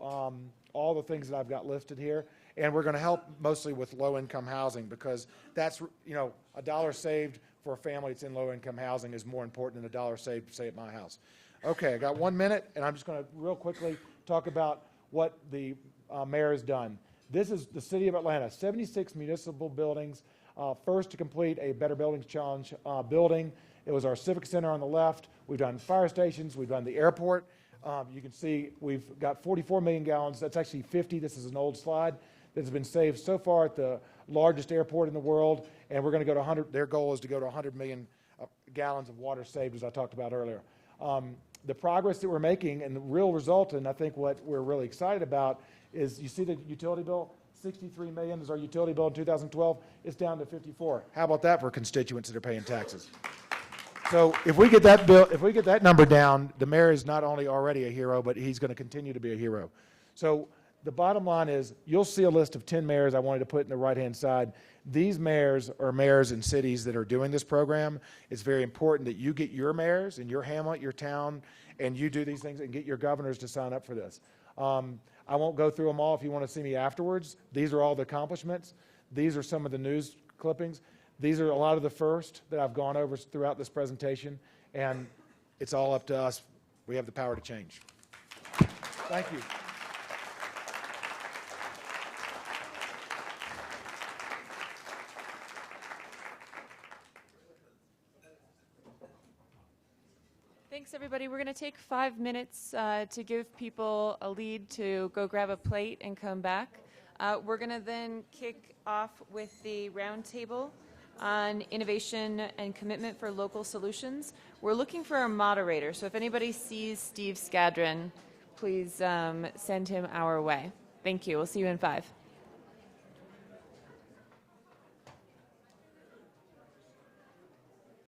all the things that I've got listed here, and we're going to help mostly with low-income housing, because that's, you know, $1 saved for a family that's in low-income housing is more important than $1 saved, say, at my house. Okay, I got 1 minute, and I'm just going to real quickly talk about what the mayor has done. This is the city of Atlanta, 76 municipal buildings, first to complete a Better Buildings Challenge building. It was our Civic Center on the left. We've done fire stations. We've done the airport. You can see we've got 44 million gallons. That's actually 50. This is an old slide that has been saved so far at the largest airport in the world, and we're going to go to 100. Their goal is to go to 100 million gallons of water saved, as I talked about earlier. The progress that we're making and the real result, and I think what we're really excited about, is you see the utility bill, 63 million is our utility bill in 2012. It's down to 54. How about that for constituents that are paying taxes? So if we get that bill, if we get that number down, the mayor is not only already a hero, but he's going to continue to be a hero. So the bottom line is, you'll see a list of 10 mayors I wanted to put in the right-hand side. These mayors are mayors in cities that are doing this program. It's very important that you get your mayors in your hamlet, your town, and you do these things and get your governors to sign up for this. I won't go through them all if you want to see me afterwards. These are all the accomplishments. These are some of the news clippings. These are a lot of the first that I've gone over throughout this presentation, and it's all up to us. We have the power to change. Thank you. Thanks, everybody. We're going to take 5 minutes to give people a lead to go grab a plate and come back. We're going to then kick off with the roundtable on innovation and commitment for local solutions. We're looking for a moderator, so if anybody sees Steve Skadron, please send him our way. Thank you. We'll see you in 5.